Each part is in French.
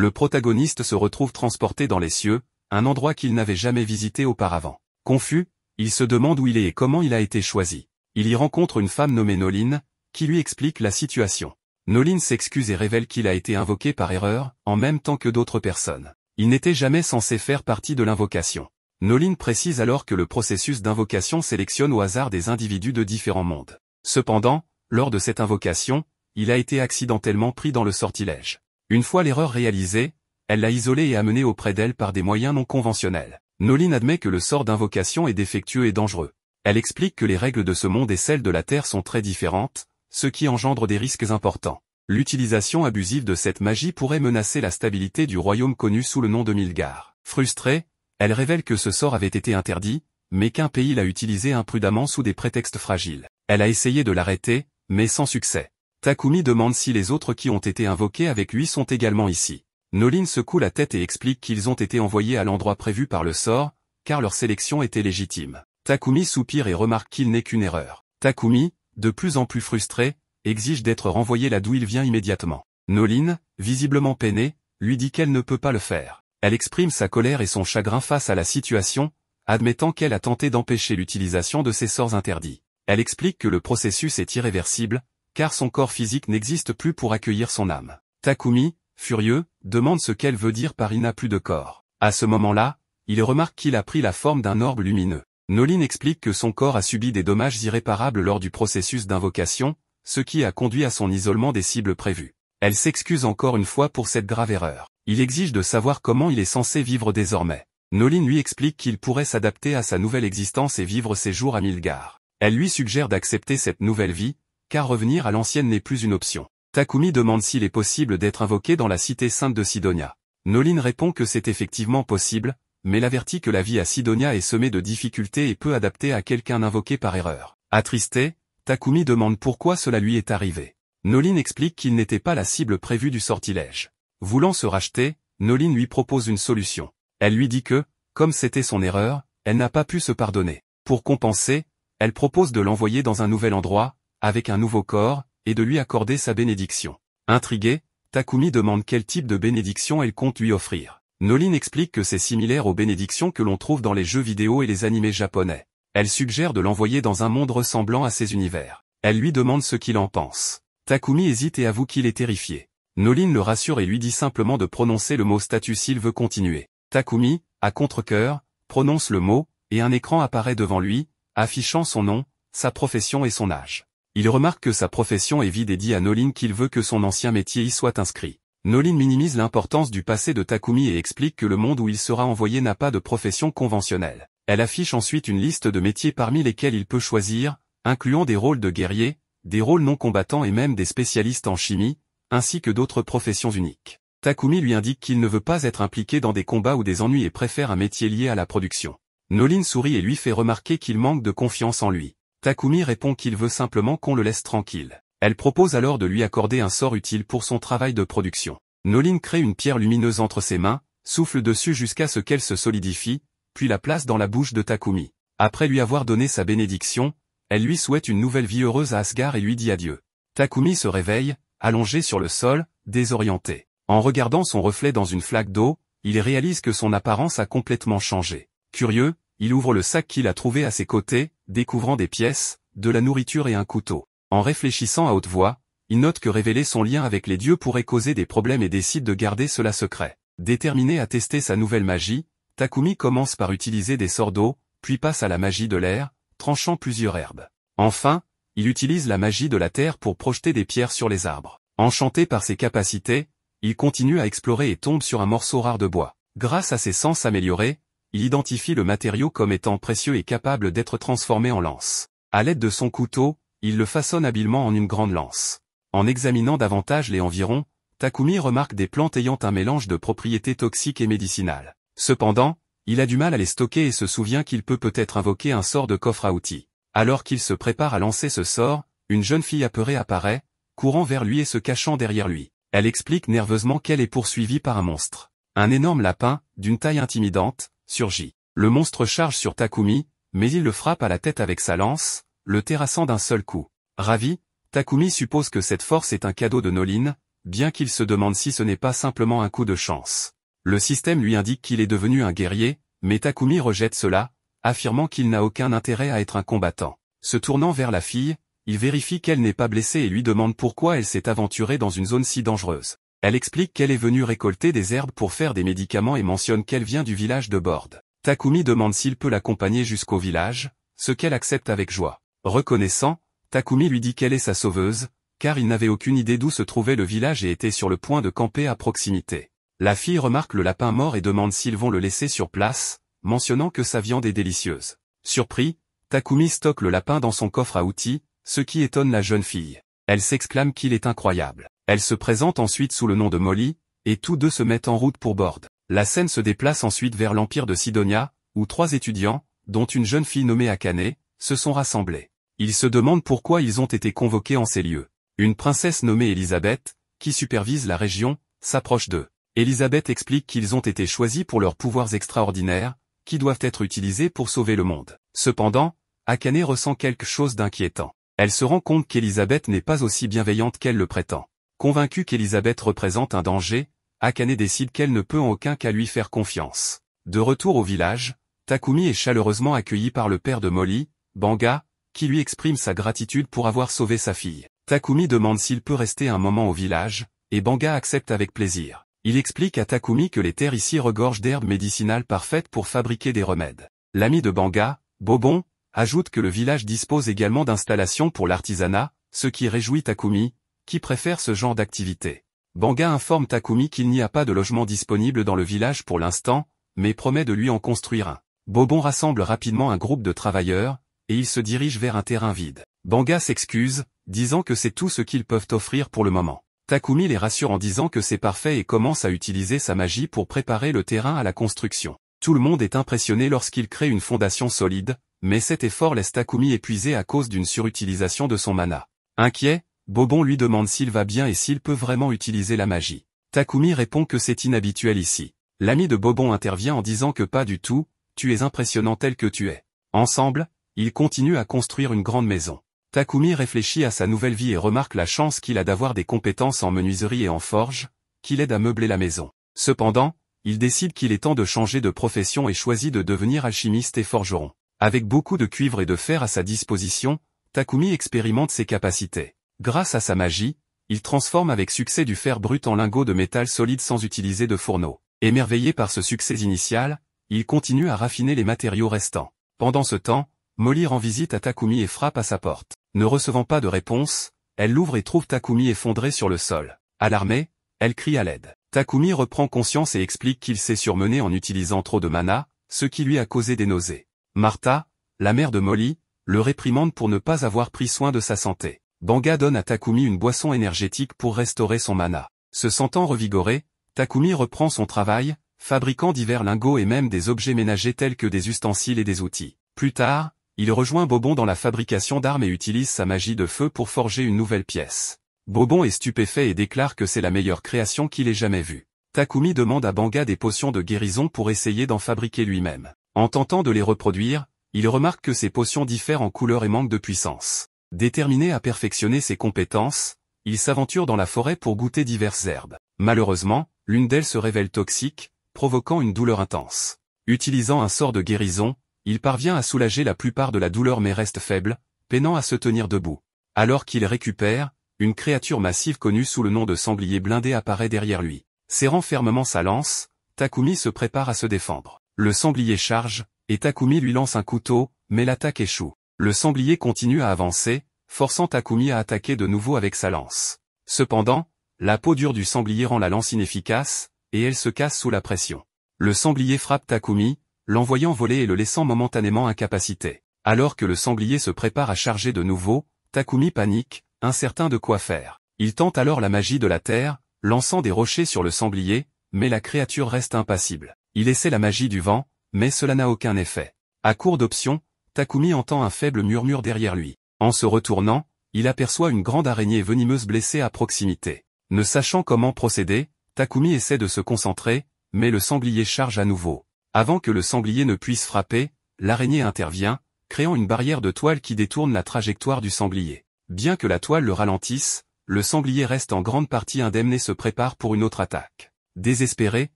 Le protagoniste se retrouve transporté dans les cieux, un endroit qu'il n'avait jamais visité auparavant. Confus, il se demande où il est et comment il a été choisi. Il y rencontre une femme nommée Noline, qui lui explique la situation. Noline s'excuse et révèle qu'il a été invoqué par erreur, en même temps que d'autres personnes. Il n'était jamais censé faire partie de l'invocation. Noline précise alors que le processus d'invocation sélectionne au hasard des individus de différents mondes. Cependant, lors de cette invocation, il a été accidentellement pris dans le sortilège. Une fois l'erreur réalisée, elle l'a isolé et amené auprès d'elle par des moyens non conventionnels. Noline admet que le sort d'invocation est défectueux et dangereux. Elle explique que les règles de ce monde et celles de la Terre sont très différentes, ce qui engendre des risques importants. L'utilisation abusive de cette magie pourrait menacer la stabilité du royaume connu sous le nom de Milgar. Frustrée, elle révèle que ce sort avait été interdit, mais qu'un pays l'a utilisé imprudemment sous des prétextes fragiles. Elle a essayé de l'arrêter, mais sans succès. Takumi demande si les autres qui ont été invoqués avec lui sont également ici. Noline secoue la tête et explique qu'ils ont été envoyés à l'endroit prévu par le sort, car leur sélection était légitime. Takumi soupire et remarque qu'il n'est qu'une erreur. Takumi, de plus en plus frustré, exige d'être renvoyé là d'où il vient immédiatement. Noline, visiblement peinée, lui dit qu'elle ne peut pas le faire. Elle exprime sa colère et son chagrin face à la situation, admettant qu'elle a tenté d'empêcher l'utilisation de ces sorts interdits. Elle explique que le processus est irréversible, car son corps physique n'existe plus pour accueillir son âme. Takumi, furieux, demande ce qu'elle veut dire par « il n'a plus de corps ». À ce moment-là, il remarque qu'il a pris la forme d'un orbe lumineux. Noline explique que son corps a subi des dommages irréparables lors du processus d'invocation, ce qui a conduit à son isolement des cibles prévues. Elle s'excuse encore une fois pour cette grave erreur. Il exige de savoir comment il est censé vivre désormais. Noline lui explique qu'il pourrait s'adapter à sa nouvelle existence et vivre ses jours à Milgar. Elle lui suggère d'accepter cette nouvelle vie, car revenir à l'ancienne n'est plus une option. Takumi demande s'il est possible d'être invoqué dans la cité sainte de Sidonia. Noline répond que c'est effectivement possible, mais l'avertit que la vie à Sidonia est semée de difficultés et peu adaptée à quelqu'un invoqué par erreur. Attristé, Takumi demande pourquoi cela lui est arrivé. Noline explique qu'il n'était pas la cible prévue du sortilège. Voulant se racheter, Noline lui propose une solution. Elle lui dit que, comme c'était son erreur, elle n'a pas pu se pardonner. Pour compenser, elle propose de l'envoyer dans un nouvel endroit, avec un nouveau corps, et de lui accorder sa bénédiction. Intrigué, Takumi demande quel type de bénédiction elle compte lui offrir. Noline explique que c'est similaire aux bénédictions que l'on trouve dans les jeux vidéo et les animés japonais. Elle suggère de l'envoyer dans un monde ressemblant à ces univers. Elle lui demande ce qu'il en pense. Takumi hésite et avoue qu'il est terrifié. Noline le rassure et lui dit simplement de prononcer le mot statut s'il veut continuer. Takumi, à contre-cœur, prononce le mot, et un écran apparaît devant lui, affichant son nom, sa profession et son âge. Il remarque que sa profession est vide et dit à Noline qu'il veut que son ancien métier y soit inscrit. Noline minimise l'importance du passé de Takumi et explique que le monde où il sera envoyé n'a pas de profession conventionnelle. Elle affiche ensuite une liste de métiers parmi lesquels il peut choisir, incluant des rôles de guerrier, des rôles non combattants et même des spécialistes en chimie, ainsi que d'autres professions uniques. Takumi lui indique qu'il ne veut pas être impliqué dans des combats ou des ennuis et préfère un métier lié à la production. Noline sourit et lui fait remarquer qu'il manque de confiance en lui. Takumi répond qu'il veut simplement qu'on le laisse tranquille. Elle propose alors de lui accorder un sort utile pour son travail de production. Noline crée une pierre lumineuse entre ses mains, souffle dessus jusqu'à ce qu'elle se solidifie, puis la place dans la bouche de Takumi. Après lui avoir donné sa bénédiction, elle lui souhaite une nouvelle vie heureuse à Asgard et lui dit adieu. Takumi se réveille, allongé sur le sol, désorienté. En regardant son reflet dans une flaque d'eau, il réalise que son apparence a complètement changé. Curieux, il ouvre le sac qu'il a trouvé à ses côtés, découvrant des pièces, de la nourriture et un couteau. En réfléchissant à haute voix, il note que révéler son lien avec les dieux pourrait causer des problèmes et décide de garder cela secret. Déterminé à tester sa nouvelle magie, Takumi commence par utiliser des sorts d'eau, puis passe à la magie de l'air, tranchant plusieurs herbes. Enfin, il utilise la magie de la terre pour projeter des pierres sur les arbres. Enchanté par ses capacités, il continue à explorer et tombe sur un morceau rare de bois. Grâce à ses sens améliorés, il identifie le matériau comme étant précieux et capable d'être transformé en lance. À l'aide de son couteau, il le façonne habilement en une grande lance. En examinant davantage les environs, Takumi remarque des plantes ayant un mélange de propriétés toxiques et médicinales. Cependant, il a du mal à les stocker et se souvient qu'il peut peut-être invoquer un sort de coffre à outils. Alors qu'il se prépare à lancer ce sort, une jeune fille apeurée apparaît, courant vers lui et se cachant derrière lui. Elle explique nerveusement qu'elle est poursuivie par un monstre. Un énorme lapin, d'une taille intimidante, surgit. Le monstre charge sur Takumi, mais il le frappe à la tête avec sa lance, le terrassant d'un seul coup. Ravi, Takumi suppose que cette force est un cadeau de Noline, bien qu'il se demande si ce n'est pas simplement un coup de chance. Le système lui indique qu'il est devenu un guerrier, mais Takumi rejette cela, affirmant qu'il n'a aucun intérêt à être un combattant. Se tournant vers la fille, il vérifie qu'elle n'est pas blessée et lui demande pourquoi elle s'est aventurée dans une zone si dangereuse. Elle explique qu'elle est venue récolter des herbes pour faire des médicaments et mentionne qu'elle vient du village de Bord. Takumi demande s'il peut l'accompagner jusqu'au village, ce qu'elle accepte avec joie. Reconnaissant, Takumi lui dit qu'elle est sa sauveuse, car il n'avait aucune idée d'où se trouvait le village et était sur le point de camper à proximité. La fille remarque le lapin mort et demande s'ils vont le laisser sur place, mentionnant que sa viande est délicieuse. Surpris, Takumi stocke le lapin dans son coffre à outils, ce qui étonne la jeune fille. Elle s'exclame qu'il est incroyable. Elle se présente ensuite sous le nom de Molly, et tous deux se mettent en route pour Bord. La scène se déplace ensuite vers l'Empire de Sidonia, où 3 étudiants, dont une jeune fille nommée Akane, se sont rassemblés. Ils se demandent pourquoi ils ont été convoqués en ces lieux. Une princesse nommée Elisabeth, qui supervise la région, s'approche d'eux. Elisabeth explique qu'ils ont été choisis pour leurs pouvoirs extraordinaires, qui doivent être utilisés pour sauver le monde. Cependant, Akane ressent quelque chose d'inquiétant. Elle se rend compte qu'Elisabeth n'est pas aussi bienveillante qu'elle le prétend. Convaincue qu'Elisabeth représente un danger, Akane décide qu'elle ne peut en aucun cas lui faire confiance. De retour au village, Takumi est chaleureusement accueilli par le père de Molly, Banga, qui lui exprime sa gratitude pour avoir sauvé sa fille. Takumi demande s'il peut rester un moment au village, et Banga accepte avec plaisir. Il explique à Takumi que les terres ici regorgent d'herbes médicinales parfaites pour fabriquer des remèdes. L'ami de Banga, Bobon, ajoute que le village dispose également d'installations pour l'artisanat, ce qui réjouit Takumi, qui préfère ce genre d'activité. Banga informe Takumi qu'il n'y a pas de logement disponible dans le village pour l'instant, mais promet de lui en construire un. Bobon rassemble rapidement un groupe de travailleurs, et ils se dirigent vers un terrain vide. Banga s'excuse, disant que c'est tout ce qu'ils peuvent offrir pour le moment. Takumi les rassure en disant que c'est parfait et commence à utiliser sa magie pour préparer le terrain à la construction. Tout le monde est impressionné lorsqu'il crée une fondation solide, mais cet effort laisse Takumi épuisé à cause d'une surutilisation de son mana. Inquiet, Bobon lui demande s'il va bien et s'il peut vraiment utiliser la magie. Takumi répond que c'est inhabituel ici. L'ami de Bobon intervient en disant que pas du tout, tu es impressionnant tel que tu es. Ensemble, ils continuent à construire une grande maison. Takumi réfléchit à sa nouvelle vie et remarque la chance qu'il a d'avoir des compétences en menuiserie et en forge, qui l'aident à meubler la maison. Cependant, il décide qu'il est temps de changer de profession et choisit de devenir alchimiste et forgeron. Avec beaucoup de cuivre et de fer à sa disposition, Takumi expérimente ses capacités. Grâce à sa magie, il transforme avec succès du fer brut en lingots de métal solide sans utiliser de fourneau. Émerveillé par ce succès initial, il continue à raffiner les matériaux restants. Pendant ce temps, Molly rend visite à Takumi et frappe à sa porte. Ne recevant pas de réponse, elle l'ouvre et trouve Takumi effondré sur le sol. Alarmée, elle crie à l'aide. Takumi reprend conscience et explique qu'il s'est surmené en utilisant trop de mana, ce qui lui a causé des nausées. Martha, la mère de Molly, le réprimande pour ne pas avoir pris soin de sa santé. Banga donne à Takumi une boisson énergétique pour restaurer son mana. Se sentant revigoré, Takumi reprend son travail, fabriquant divers lingots et même des objets ménagers tels que des ustensiles et des outils. Plus tard, il rejoint Bobon dans la fabrication d'armes et utilise sa magie de feu pour forger une nouvelle pièce. Bobon est stupéfait et déclare que c'est la meilleure création qu'il ait jamais vue. Takumi demande à Banga des potions de guérison pour essayer d'en fabriquer lui-même. En tentant de les reproduire, il remarque que ces potions diffèrent en couleur et manquent de puissance. Déterminé à perfectionner ses compétences, il s'aventure dans la forêt pour goûter diverses herbes. Malheureusement, l'une d'elles se révèle toxique, provoquant une douleur intense. Utilisant un sort de guérison, il parvient à soulager la plupart de la douleur mais reste faible, peinant à se tenir debout. Alors qu'il récupère, une créature massive connue sous le nom de sanglier blindé apparaît derrière lui. Serrant fermement sa lance, Takumi se prépare à se défendre. Le sanglier charge, et Takumi lui lance un couteau, mais l'attaque échoue. Le sanglier continue à avancer, forçant Takumi à attaquer de nouveau avec sa lance. Cependant, la peau dure du sanglier rend la lance inefficace, et elle se casse sous la pression. Le sanglier frappe Takumi, l'envoyant voler et le laissant momentanément incapacité. Alors que le sanglier se prépare à charger de nouveau, Takumi panique, incertain de quoi faire. Il tente alors la magie de la terre, lançant des rochers sur le sanglier, mais la créature reste impassible. Il essaie la magie du vent, mais cela n'a aucun effet. À court d'options, Takumi entend un faible murmure derrière lui. En se retournant, il aperçoit une grande araignée venimeuse blessée à proximité. Ne sachant comment procéder, Takumi essaie de se concentrer, mais le sanglier charge à nouveau. Avant que le sanglier ne puisse frapper, l'araignée intervient, créant une barrière de toile qui détourne la trajectoire du sanglier. Bien que la toile le ralentisse, le sanglier reste en grande partie indemne et se prépare pour une autre attaque. Désespéré,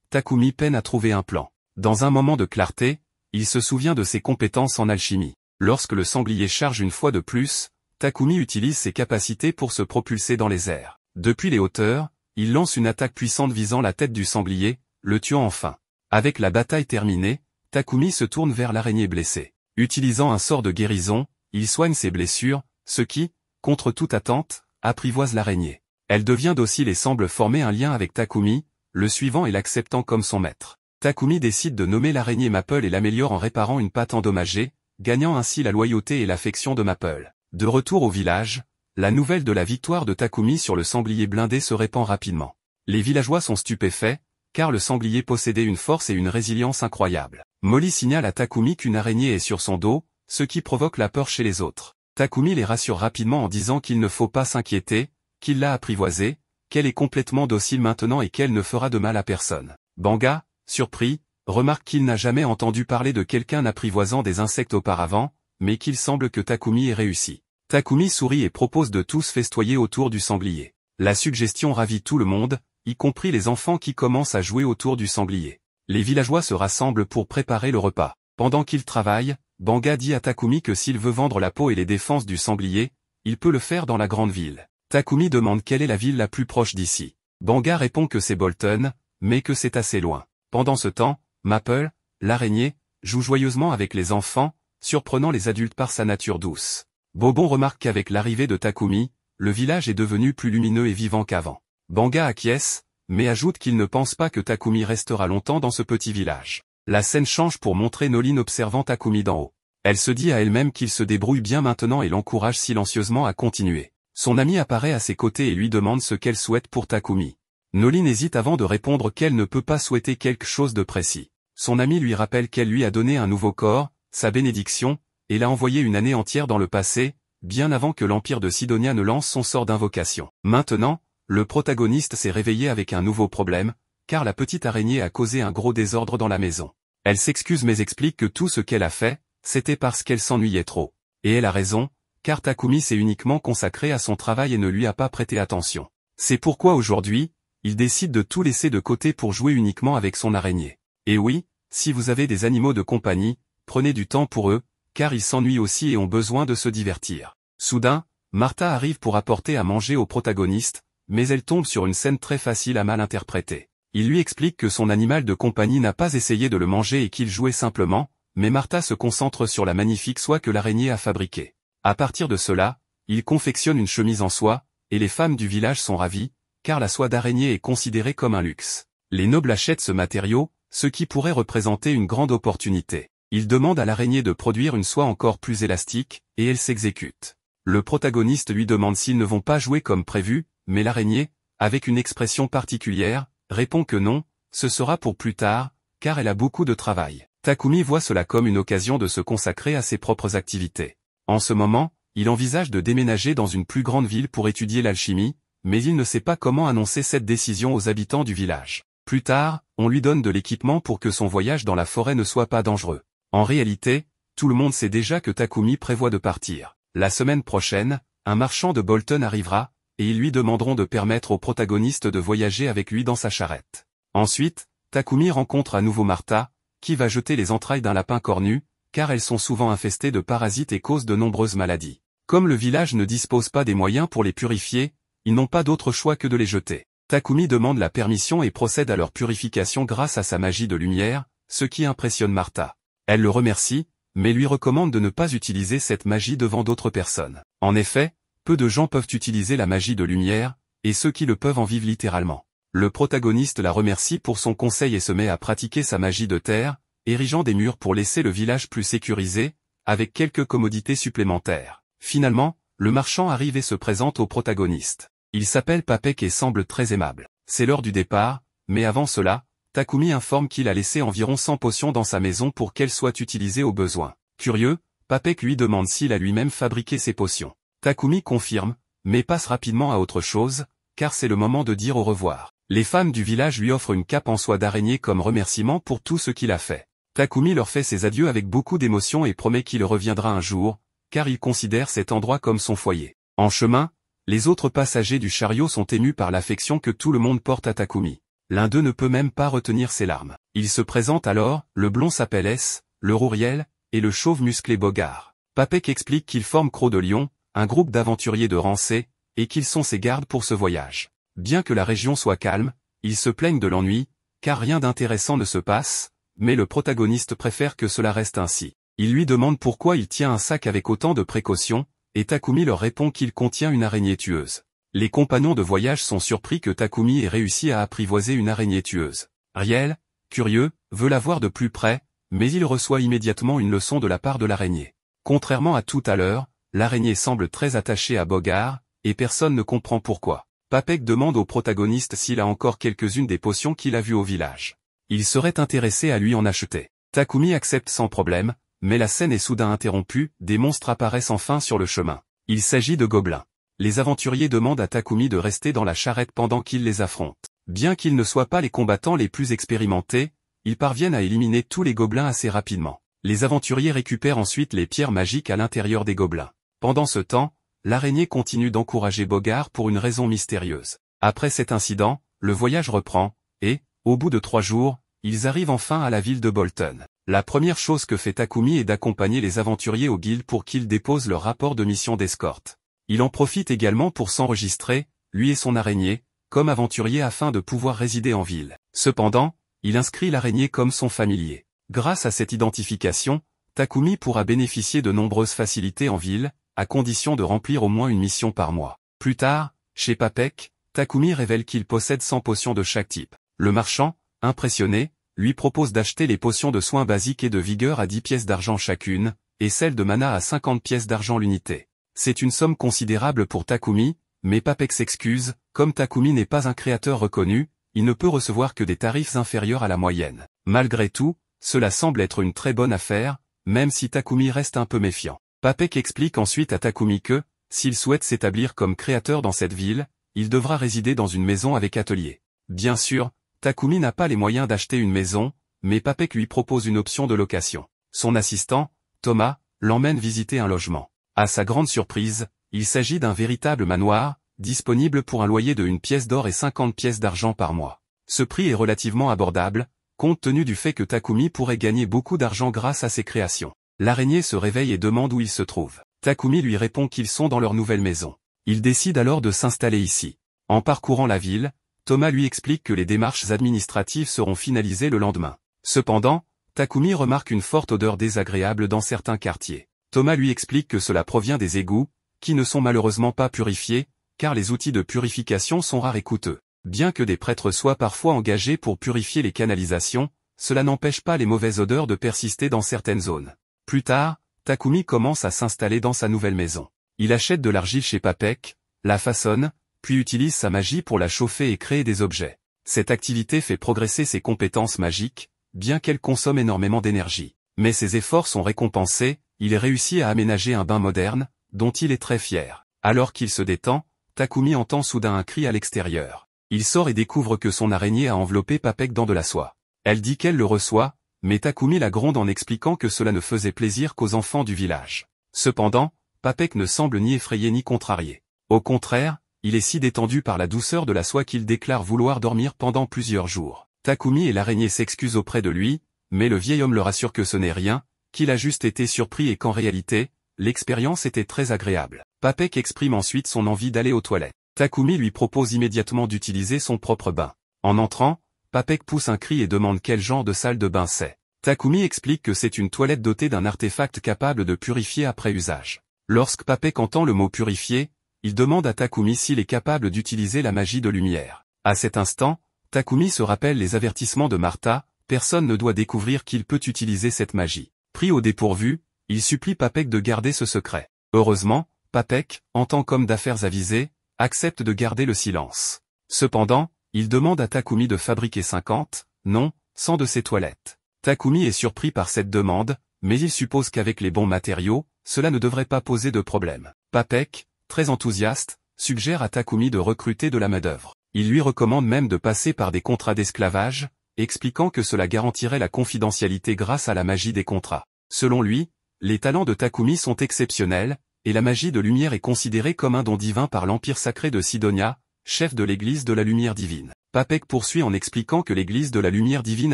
Takumi peine à trouver un plan. Dans un moment de clarté, il se souvient de ses compétences en alchimie. Lorsque le sanglier charge une fois de plus, Takumi utilise ses capacités pour se propulser dans les airs. Depuis les hauteurs, il lance une attaque puissante visant la tête du sanglier, le tuant enfin. Avec la bataille terminée, Takumi se tourne vers l'araignée blessée. Utilisant un sort de guérison, il soigne ses blessures, ce qui, contre toute attente, apprivoise l'araignée. Elle devient docile et semble former un lien avec Takumi, le suivant et l'acceptant comme son maître. Takumi décide de nommer l'araignée Maple et l'améliore en réparant une patte endommagée, gagnant ainsi la loyauté et l'affection de Maple. De retour au village, la nouvelle de la victoire de Takumi sur le sanglier blindé se répand rapidement. Les villageois sont stupéfaits, car le sanglier possédait une force et une résilience incroyables. Molly signale à Takumi qu'une araignée est sur son dos, ce qui provoque la peur chez les autres. Takumi les rassure rapidement en disant qu'il ne faut pas s'inquiéter, qu'il l'a apprivoisée, qu'elle est complètement docile maintenant et qu'elle ne fera de mal à personne. Banga, surpris, remarque qu'il n'a jamais entendu parler de quelqu'un apprivoisant des insectes auparavant, mais qu'il semble que Takumi ait réussi. Takumi sourit et propose de tous festoyer autour du sanglier. La suggestion ravit tout le monde, y compris les enfants qui commencent à jouer autour du sanglier. Les villageois se rassemblent pour préparer le repas. Pendant qu'ils travaillent, Banga dit à Takumi que s'il veut vendre la peau et les défenses du sanglier, il peut le faire dans la grande ville. Takumi demande quelle est la ville la plus proche d'ici. Banga répond que c'est Bolton, mais que c'est assez loin. Pendant ce temps, Maple, l'araignée, joue joyeusement avec les enfants, surprenant les adultes par sa nature douce. Bobon remarque qu'avec l'arrivée de Takumi, le village est devenu plus lumineux et vivant qu'avant. Banga acquiesce, mais ajoute qu'il ne pense pas que Takumi restera longtemps dans ce petit village. La scène change pour montrer Noline observant Takumi d'en haut. Elle se dit à elle-même qu'il se débrouille bien maintenant et l'encourage silencieusement à continuer. Son amie apparaît à ses côtés et lui demande ce qu'elle souhaite pour Takumi. Noline hésite avant de répondre qu'elle ne peut pas souhaiter quelque chose de précis. Son amie lui rappelle qu'elle lui a donné un nouveau corps, sa bénédiction, et l'a envoyé une année entière dans le passé, bien avant que l'Empire de Sidonia ne lance son sort d'invocation. Maintenant, le protagoniste s'est réveillé avec un nouveau problème, car la petite araignée a causé un gros désordre dans la maison. Elle s'excuse mais explique que tout ce qu'elle a fait, c'était parce qu'elle s'ennuyait trop. Et elle a raison, car Takumi s'est uniquement consacré à son travail et ne lui a pas prêté attention. C'est pourquoi aujourd'hui, il décide de tout laisser de côté pour jouer uniquement avec son araignée. Et oui, si vous avez des animaux de compagnie, prenez du temps pour eux, car ils s'ennuient aussi et ont besoin de se divertir. Soudain, Martha arrive pour apporter à manger au protagoniste, mais elle tombe sur une scène très facile à mal interpréter. Il lui explique que son animal de compagnie n'a pas essayé de le manger et qu'il jouait simplement, mais Martha se concentre sur la magnifique soie que l'araignée a fabriquée. À partir de cela, il confectionne une chemise en soie, et les femmes du village sont ravies, car la soie d'araignée est considérée comme un luxe. Les nobles achètent ce matériau, ce qui pourrait représenter une grande opportunité. Ils demandent à l'araignée de produire une soie encore plus élastique, et elle s'exécute. Le protagoniste lui demande s'ils ne vont pas jouer comme prévu, mais l'araignée, avec une expression particulière, répond que non, ce sera pour plus tard, car elle a beaucoup de travail. Takumi voit cela comme une occasion de se consacrer à ses propres activités. En ce moment, il envisage de déménager dans une plus grande ville pour étudier l'alchimie, mais il ne sait pas comment annoncer cette décision aux habitants du village. Plus tard, on lui donne de l'équipement pour que son voyage dans la forêt ne soit pas dangereux. En réalité, tout le monde sait déjà que Takumi prévoit de partir. La semaine prochaine, un marchand de Bolton arrivera, et ils lui demanderont de permettre au protagoniste de voyager avec lui dans sa charrette. Ensuite, Takumi rencontre à nouveau Martha, qui va jeter les entrailles d'un lapin cornu, car elles sont souvent infestées de parasites et causent de nombreuses maladies. Comme le village ne dispose pas des moyens pour les purifier, ils n'ont pas d'autre choix que de les jeter. Takumi demande la permission et procède à leur purification grâce à sa magie de lumière, ce qui impressionne Martha. Elle le remercie, mais lui recommande de ne pas utiliser cette magie devant d'autres personnes. En effet, peu de gens peuvent utiliser la magie de lumière, et ceux qui le peuvent en vivent littéralement. Le protagoniste la remercie pour son conseil et se met à pratiquer sa magie de terre, érigeant des murs pour laisser le village plus sécurisé, avec quelques commodités supplémentaires. Finalement, le marchand arrive et se présente au protagoniste. Il s'appelle Papek et semble très aimable. C'est l'heure du départ, mais avant cela, Takumi informe qu'il a laissé environ 100 potions dans sa maison pour qu'elles soient utilisées au besoin. Curieux, Papek lui demande s'il a lui-même fabriqué ces potions. Takumi confirme, mais passe rapidement à autre chose, car c'est le moment de dire au revoir. Les femmes du village lui offrent une cape en soie d'araignée comme remerciement pour tout ce qu'il a fait. Takumi leur fait ses adieux avec beaucoup d'émotion et promet qu'il reviendra un jour, car il considère cet endroit comme son foyer. En chemin, Les autres passagers du chariot sont émus par l'affection que tout le monde porte à Takumi. L'un d'eux ne peut même pas retenir ses larmes. Il se présente alors, le blond s'appelle S, le Rouriel, et le chauve musclé Bogart. Papek explique qu'ils forment Croc de Lion, un groupe d'aventuriers de Rancé, et qu'ils sont ses gardes pour ce voyage. Bien que la région soit calme, ils se plaignent de l'ennui, car rien d'intéressant ne se passe, mais le protagoniste préfère que cela reste ainsi. Il lui demande pourquoi il tient un sac avec autant de précautions, et Takumi leur répond qu'il contient une araignée tueuse. Les compagnons de voyage sont surpris que Takumi ait réussi à apprivoiser une araignée tueuse. Riel, curieux, veut la voir de plus près, mais il reçoit immédiatement une leçon de la part de l'araignée. Contrairement à tout à l'heure, l'araignée semble très attachée à Bogart, et personne ne comprend pourquoi. Papek demande au protagoniste s'il a encore quelques-unes des potions qu'il a vues au village. Il serait intéressé à lui en acheter. Takumi accepte sans problème, mais la scène est soudain interrompue, des monstres apparaissent enfin sur le chemin. Il s'agit de gobelins. Les aventuriers demandent à Takumi de rester dans la charrette pendant qu'ils les affrontent. Bien qu'ils ne soient pas les combattants les plus expérimentés, ils parviennent à éliminer tous les gobelins assez rapidement. Les aventuriers récupèrent ensuite les pierres magiques à l'intérieur des gobelins. Pendant ce temps, l'araignée continue d'encourager Bogart pour une raison mystérieuse. Après cet incident, le voyage reprend, et, au bout de 3 jours, ils arrivent enfin à la ville de Bolton. La première chose que fait Takumi est d'accompagner les aventuriers au guild pour qu'ils déposent leur rapport de mission d'escorte. Il en profite également pour s'enregistrer, lui et son araignée, comme aventurier afin de pouvoir résider en ville. Cependant, il inscrit l'araignée comme son familier. Grâce à cette identification, Takumi pourra bénéficier de nombreuses facilités en ville, à condition de remplir au moins une mission par mois. Plus tard, chez Papek, Takumi révèle qu'il possède 100 potions de chaque type. Le marchand, impressionné, lui propose d'acheter les potions de soins basiques et de vigueur à 10 pièces d'argent chacune, et celles de mana à 50 pièces d'argent l'unité. C'est une somme considérable pour Takumi, mais Papek s'excuse, comme Takumi n'est pas un créateur reconnu, il ne peut recevoir que des tarifs inférieurs à la moyenne. Malgré tout, cela semble être une très bonne affaire, même si Takumi reste un peu méfiant. Papek explique ensuite à Takumi que, s'il souhaite s'établir comme créateur dans cette ville, il devra résider dans une maison avec atelier. Bien sûr, Takumi n'a pas les moyens d'acheter une maison, mais Papek lui propose une option de location. Son assistant, Thomas, l'emmène visiter un logement. À sa grande surprise, il s'agit d'un véritable manoir, disponible pour un loyer de 1 pièce d'or et 50 pièces d'argent par mois. Ce prix est relativement abordable, compte tenu du fait que Takumi pourrait gagner beaucoup d'argent grâce à ses créations. L'araignée se réveille et demande où il se trouve. Takumi lui répond qu'ils sont dans leur nouvelle maison. Il décide alors de s'installer ici. En parcourant la ville, Thomas lui explique que les démarches administratives seront finalisées le lendemain. Cependant, Takumi remarque une forte odeur désagréable dans certains quartiers. Thomas lui explique que cela provient des égouts, qui ne sont malheureusement pas purifiés, car les outils de purification sont rares et coûteux. Bien que des prêtres soient parfois engagés pour purifier les canalisations, cela n'empêche pas les mauvaises odeurs de persister dans certaines zones. Plus tard, Takumi commence à s'installer dans sa nouvelle maison. Il achète de l'argile chez Papek, la façonne, puis utilise sa magie pour la chauffer et créer des objets. Cette activité fait progresser ses compétences magiques, bien qu'elle consomme énormément d'énergie. Mais ses efforts sont récompensés, il réussit à aménager un bain moderne, dont il est très fier. Alors qu'il se détend, Takumi entend soudain un cri à l'extérieur. Il sort et découvre que son araignée a enveloppé Papek dans de la soie. Elle dit qu'elle le reçoit, mais Takumi la gronde en expliquant que cela ne faisait plaisir qu'aux enfants du village. Cependant, Papek ne semble ni effrayé ni contrarié. Au contraire, il est si détendu par la douceur de la soie qu'il déclare vouloir dormir pendant plusieurs jours. Takumi et l'araignée s'excusent auprès de lui, mais le vieil homme leur assure que ce n'est rien, qu'il a juste été surpris et qu'en réalité, l'expérience était très agréable. Papek exprime ensuite son envie d'aller aux toilettes. Takumi lui propose immédiatement d'utiliser son propre bain. En entrant, Papek pousse un cri et demande quel genre de salle de bain c'est. Takumi explique que c'est une toilette dotée d'un artefact capable de purifier après usage. Lorsque Papek entend le mot purifier, il demande à Takumi s'il est capable d'utiliser la magie de lumière. À cet instant, Takumi se rappelle les avertissements de Martha, personne ne doit découvrir qu'il peut utiliser cette magie. Pris au dépourvu, il supplie Papek de garder ce secret. Heureusement, Papek, en tant qu'homme d'affaires avisé, accepte de garder le silence. Cependant, il demande à Takumi de fabriquer 50, non, 100 de ses toilettes. Takumi est surpris par cette demande, mais il suppose qu'avec les bons matériaux, cela ne devrait pas poser de problème. Papek, très enthousiaste, suggère à Takumi de recruter de la main-d'œuvre. Il lui recommande même de passer par des contrats d'esclavage, expliquant que cela garantirait la confidentialité grâce à la magie des contrats. Selon lui, les talents de Takumi sont exceptionnels, et la magie de lumière est considérée comme un don divin par l'Empire sacré de Sidonia, chef de l'Église de la lumière divine. Papek poursuit en expliquant que l'Église de la lumière divine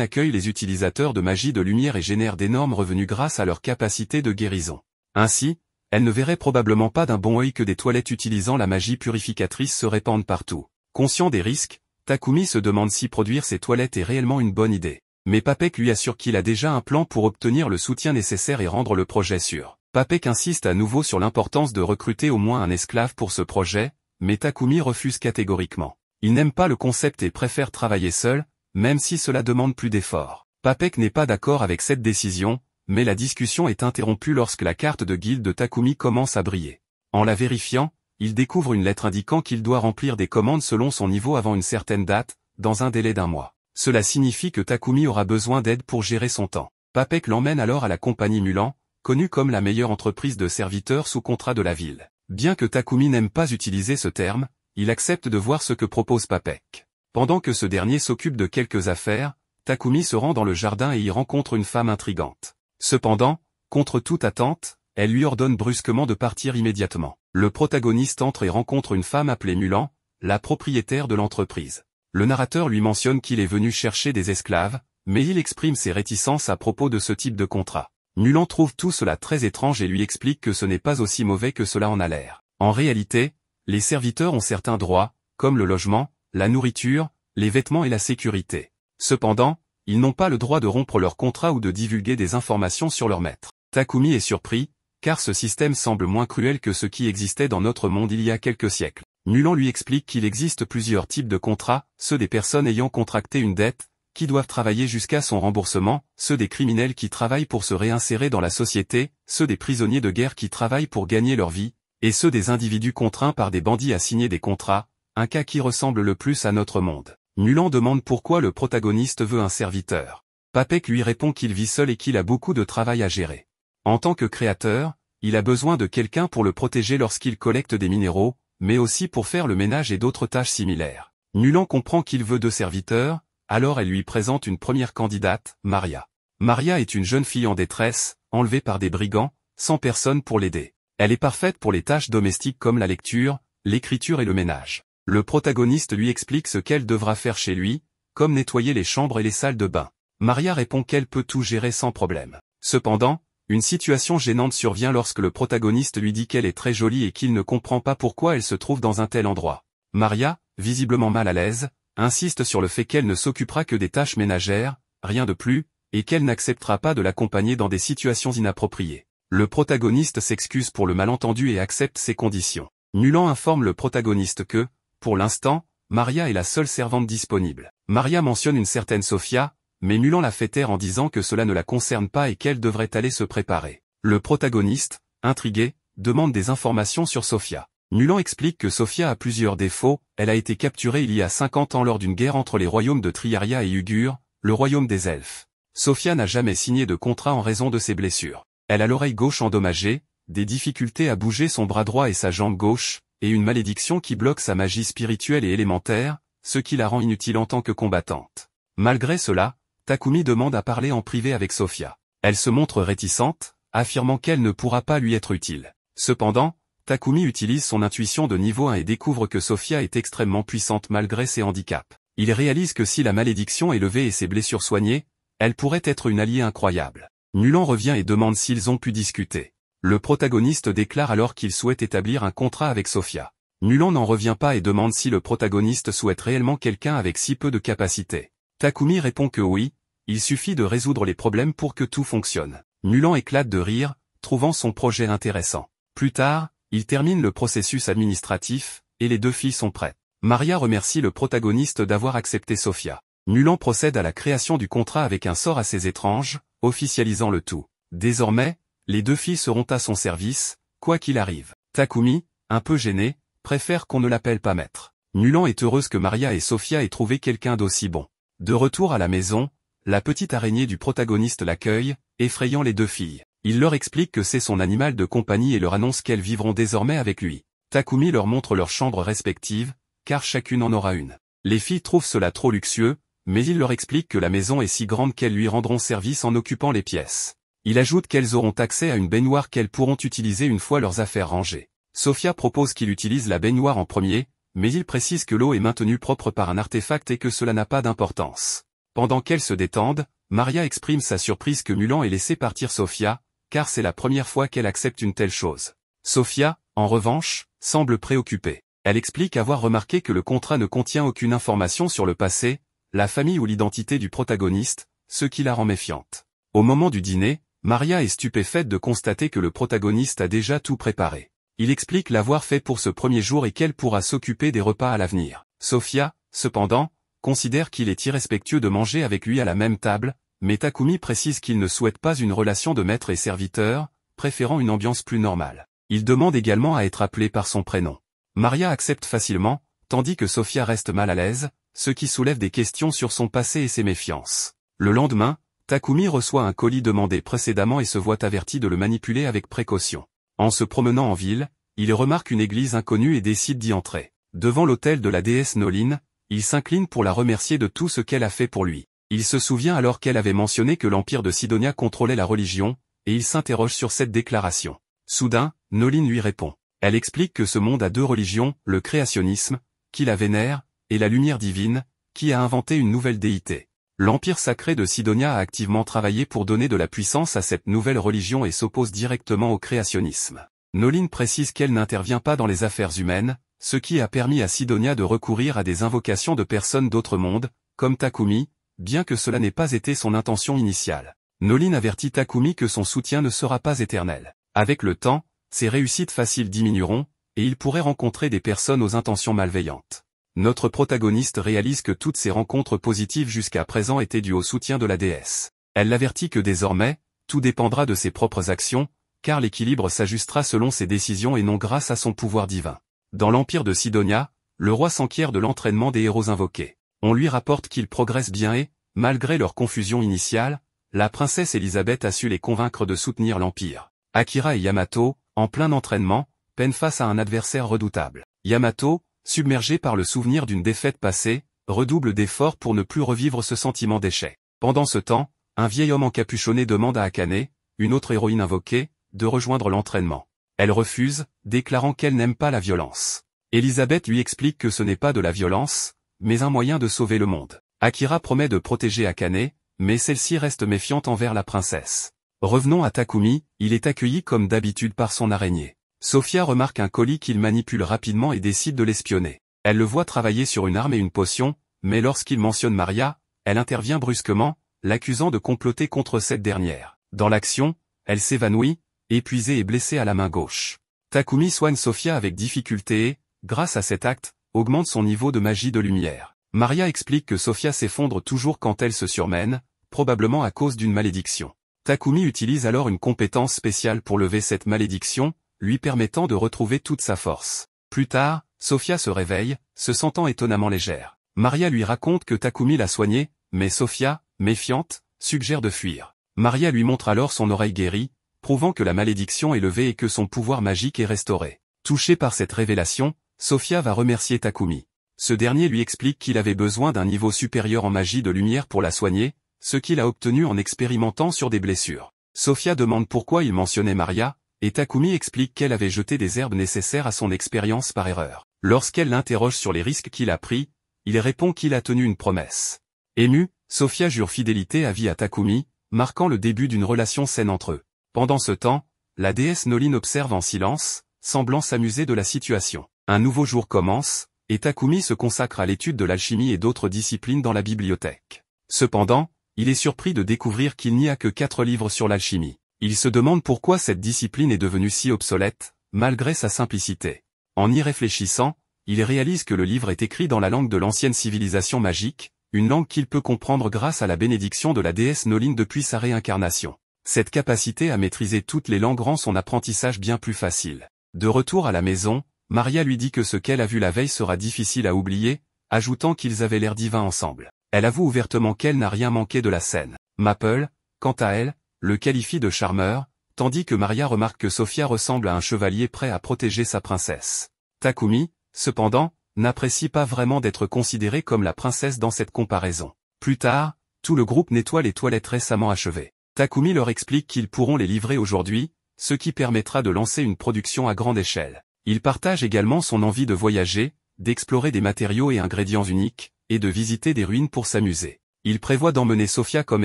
accueille les utilisateurs de magie de lumière et génère d'énormes revenus grâce à leur capacité de guérison. Ainsi, elle ne verrait probablement pas d'un bon œil que des toilettes utilisant la magie purificatrice se répandent partout. Conscient des risques, Takumi se demande si produire ces toilettes est réellement une bonne idée. Mais Papek lui assure qu'il a déjà un plan pour obtenir le soutien nécessaire et rendre le projet sûr. Papek insiste à nouveau sur l'importance de recruter au moins un esclave pour ce projet, mais Takumi refuse catégoriquement. Il n'aime pas le concept et préfère travailler seul, même si cela demande plus d'efforts. Papek n'est pas d'accord avec cette décision, mais la discussion est interrompue lorsque la carte de guilde de Takumi commence à briller. En la vérifiant, il découvre une lettre indiquant qu'il doit remplir des commandes selon son niveau avant une certaine date, dans un délai d'1 mois. Cela signifie que Takumi aura besoin d'aide pour gérer son temps. Papek l'emmène alors à la compagnie Mulan, connue comme la meilleure entreprise de serviteurs sous contrat de la ville. Bien que Takumi n'aime pas utiliser ce terme, il accepte de voir ce que propose Papek. Pendant que ce dernier s'occupe de quelques affaires, Takumi se rend dans le jardin et y rencontre une femme intrigante. Cependant, contre toute attente, elle lui ordonne brusquement de partir immédiatement. Le protagoniste entre et rencontre une femme appelée Mulan, la propriétaire de l'entreprise. Le narrateur lui mentionne qu'il est venu chercher des esclaves, mais il exprime ses réticences à propos de ce type de contrat. Mulan trouve tout cela très étrange et lui explique que ce n'est pas aussi mauvais que cela en a l'air. En réalité, les serviteurs ont certains droits, comme le logement, la nourriture, les vêtements et la sécurité. Cependant, ils n'ont pas le droit de rompre leur contrat ou de divulguer des informations sur leur maître. Takumi est surpris, car ce système semble moins cruel que ce qui existait dans notre monde il y a quelques siècles. Mulan lui explique qu'il existe plusieurs types de contrats, ceux des personnes ayant contracté une dette, qui doivent travailler jusqu'à son remboursement, ceux des criminels qui travaillent pour se réinsérer dans la société, ceux des prisonniers de guerre qui travaillent pour gagner leur vie, et ceux des individus contraints par des bandits à signer des contrats, un cas qui ressemble le plus à notre monde. Mulan demande pourquoi le protagoniste veut un serviteur. Papek lui répond qu'il vit seul et qu'il a beaucoup de travail à gérer. En tant que créateur, il a besoin de quelqu'un pour le protéger lorsqu'il collecte des minéraux, mais aussi pour faire le ménage et d'autres tâches similaires. Mulan comprend qu'il veut 2 serviteurs, alors elle lui présente une première candidate, Maria. Maria est une jeune fille en détresse, enlevée par des brigands, sans personne pour l'aider. Elle est parfaite pour les tâches domestiques comme la lecture, l'écriture et le ménage. Le protagoniste lui explique ce qu'elle devra faire chez lui, comme nettoyer les chambres et les salles de bain. Maria répond qu'elle peut tout gérer sans problème. Cependant, une situation gênante survient lorsque le protagoniste lui dit qu'elle est très jolie et qu'il ne comprend pas pourquoi elle se trouve dans un tel endroit. Maria, visiblement mal à l'aise, insiste sur le fait qu'elle ne s'occupera que des tâches ménagères, rien de plus, et qu'elle n'acceptera pas de l'accompagner dans des situations inappropriées. Le protagoniste s'excuse pour le malentendu et accepte ses conditions. Mulan informe le protagoniste que, pour l'instant, Maria est la seule servante disponible. Maria mentionne une certaine Sophia, mais Mulan la fait taire en disant que cela ne la concerne pas et qu'elle devrait aller se préparer. Le protagoniste, intrigué, demande des informations sur Sophia. Mulan explique que Sophia a plusieurs défauts, elle a été capturée il y a 50 ans lors d'une guerre entre les royaumes de Triaria et Ugur, le royaume des elfes. Sophia n'a jamais signé de contrat en raison de ses blessures. Elle a l'oreille gauche endommagée, des difficultés à bouger son bras droit et sa jambe gauche, et une malédiction qui bloque sa magie spirituelle et élémentaire, ce qui la rend inutile en tant que combattante. Malgré cela, Takumi demande à parler en privé avec Sophia. Elle se montre réticente, affirmant qu'elle ne pourra pas lui être utile. Cependant, Takumi utilise son intuition de niveau 1 et découvre que Sophia est extrêmement puissante malgré ses handicaps. Il réalise que si la malédiction est levée et ses blessures soignées, elle pourrait être une alliée incroyable. Mulan revient et demande s'ils ont pu discuter. Le protagoniste déclare alors qu'il souhaite établir un contrat avec Sophia. Mulan n'en revient pas et demande si le protagoniste souhaite réellement quelqu'un avec si peu de capacités. Takumi répond que oui, il suffit de résoudre les problèmes pour que tout fonctionne. Mulan éclate de rire, trouvant son projet intéressant. Plus tard, il termine le processus administratif, et les 2 filles sont prêtes. Maria remercie le protagoniste d'avoir accepté Sophia. Mulan procède à la création du contrat avec un sort assez étrange, officialisant le tout. Désormais, les 2 filles seront à son service, quoi qu'il arrive. Takumi, un peu gêné, préfère qu'on ne l'appelle pas maître. Mulan est heureuse que Maria et Sophia aient trouvé quelqu'un d'aussi bon. De retour à la maison, la petite araignée du protagoniste l'accueille, effrayant les 2 filles. Il leur explique que c'est son animal de compagnie et leur annonce qu'elles vivront désormais avec lui. Takumi leur montre leurs chambres respectives, car chacune en aura une. Les filles trouvent cela trop luxueux, mais il leur explique que la maison est si grande qu'elles lui rendront service en occupant les pièces. Il ajoute qu'elles auront accès à une baignoire qu'elles pourront utiliser une fois leurs affaires rangées. Sofia propose qu'il utilise la baignoire en premier, mais il précise que l'eau est maintenue propre par un artefact et que cela n'a pas d'importance. Pendant qu'elles se détendent, Maria exprime sa surprise que Mulan ait laissé partir Sofia, car c'est la première fois qu'elle accepte une telle chose. Sofia, en revanche, semble préoccupée. Elle explique avoir remarqué que le contrat ne contient aucune information sur le passé, la famille ou l'identité du protagoniste, ce qui la rend méfiante. Au moment du dîner, Maria est stupéfaite de constater que le protagoniste a déjà tout préparé. Il explique l'avoir fait pour ce premier jour et qu'elle pourra s'occuper des repas à l'avenir. Sofia, cependant, considère qu'il est irrespectueux de manger avec lui à la même table, mais Takumi précise qu'il ne souhaite pas une relation de maître et serviteur, préférant une ambiance plus normale. Il demande également à être appelé par son prénom. Maria accepte facilement, tandis que Sofia reste mal à l'aise, ce qui soulève des questions sur son passé et ses méfiances. Le lendemain, Takumi reçoit un colis demandé précédemment et se voit averti de le manipuler avec précaution. En se promenant en ville, il remarque une église inconnue et décide d'y entrer. Devant l'autel de la déesse Noline, il s'incline pour la remercier de tout ce qu'elle a fait pour lui. Il se souvient alors qu'elle avait mentionné que l'empire de Sidonia contrôlait la religion, et il s'interroge sur cette déclaration. Soudain, Noline lui répond. Elle explique que ce monde a deux religions, le créationnisme, qui la vénère, et la lumière divine, qui a inventé une nouvelle déité. L'Empire sacré de Sidonia a activement travaillé pour donner de la puissance à cette nouvelle religion et s'oppose directement au créationnisme. Noline précise qu'elle n'intervient pas dans les affaires humaines, ce qui a permis à Sidonia de recourir à des invocations de personnes d'autres mondes, comme Takumi, bien que cela n'ait pas été son intention initiale. Noline avertit Takumi que son soutien ne sera pas éternel. Avec le temps, ses réussites faciles diminueront, et il pourrait rencontrer des personnes aux intentions malveillantes. Notre protagoniste réalise que toutes ses rencontres positives jusqu'à présent étaient dues au soutien de la déesse. Elle l'avertit que désormais, tout dépendra de ses propres actions, car l'équilibre s'ajustera selon ses décisions et non grâce à son pouvoir divin. Dans l'empire de Sidonia, le roi s'enquiert de l'entraînement des héros invoqués. On lui rapporte qu'ils progressent bien et, malgré leur confusion initiale, la princesse Elisabeth a su les convaincre de soutenir l'empire. Akira et Yamato, en plein entraînement, peinent face à un adversaire redoutable. Yamato, submergé par le souvenir d'une défaite passée, redouble d'efforts pour ne plus revivre ce sentiment d'échec. Pendant ce temps, un vieil homme encapuchonné demande à Akane, une autre héroïne invoquée, de rejoindre l'entraînement. Elle refuse, déclarant qu'elle n'aime pas la violence. Elisabeth lui explique que ce n'est pas de la violence, mais un moyen de sauver le monde. Akira promet de protéger Akane, mais celle-ci reste méfiante envers la princesse. Revenons à Takumi, il est accueilli comme d'habitude par son araignée. Sofia remarque un colis qu'il manipule rapidement et décide de l'espionner. Elle le voit travailler sur une arme et une potion, mais lorsqu'il mentionne Maria, elle intervient brusquement, l'accusant de comploter contre cette dernière. Dans l'action, elle s'évanouit, épuisée et blessée à la main gauche. Takumi soigne Sofia avec difficulté et, grâce à cet acte, augmente son niveau de magie de lumière. Maria explique que Sofia s'effondre toujours quand elle se surmène, probablement à cause d'une malédiction. Takumi utilise alors une compétence spéciale pour lever cette malédiction, lui permettant de retrouver toute sa force. Plus tard, Sofia se réveille, se sentant étonnamment légère. Maria lui raconte que Takumi l'a soignée, mais Sofia, méfiante, suggère de fuir. Maria lui montre alors son oreille guérie, prouvant que la malédiction est levée et que son pouvoir magique est restauré. Touchée par cette révélation, Sofia va remercier Takumi. Ce dernier lui explique qu'il avait besoin d'un niveau supérieur en magie de lumière pour la soigner, ce qu'il a obtenu en expérimentant sur des blessures. Sofia demande pourquoi il mentionnait Maria, et Takumi explique qu'elle avait jeté des herbes nécessaires à son expérience par erreur. Lorsqu'elle l'interroge sur les risques qu'il a pris, il répond qu'il a tenu une promesse. Émue, Sofia jure fidélité à vie à Takumi, marquant le début d'une relation saine entre eux. Pendant ce temps, la déesse Noline observe en silence, semblant s'amuser de la situation. Un nouveau jour commence, et Takumi se consacre à l'étude de l'alchimie et d'autres disciplines dans la bibliothèque. Cependant, il est surpris de découvrir qu'il n'y a que 4 livres sur l'alchimie. Il se demande pourquoi cette discipline est devenue si obsolète, malgré sa simplicité. En y réfléchissant, il réalise que le livre est écrit dans la langue de l'ancienne civilisation magique, une langue qu'il peut comprendre grâce à la bénédiction de la déesse Noline depuis sa réincarnation. Cette capacité à maîtriser toutes les langues rend son apprentissage bien plus facile. De retour à la maison, Maria lui dit que ce qu'elle a vu la veille sera difficile à oublier, ajoutant qu'ils avaient l'air divins ensemble. Elle avoue ouvertement qu'elle n'a rien manqué de la scène. Maple, quant à elle, le qualifie de charmeur, tandis que Maria remarque que Sofia ressemble à un chevalier prêt à protéger sa princesse. Takumi, cependant, n'apprécie pas vraiment d'être considérée comme la princesse dans cette comparaison. Plus tard, tout le groupe nettoie les toilettes récemment achevées. Takumi leur explique qu'ils pourront les livrer aujourd'hui, ce qui permettra de lancer une production à grande échelle. Il partage également son envie de voyager, d'explorer des matériaux et ingrédients uniques, et de visiter des ruines pour s'amuser. Il prévoit d'emmener Sofia comme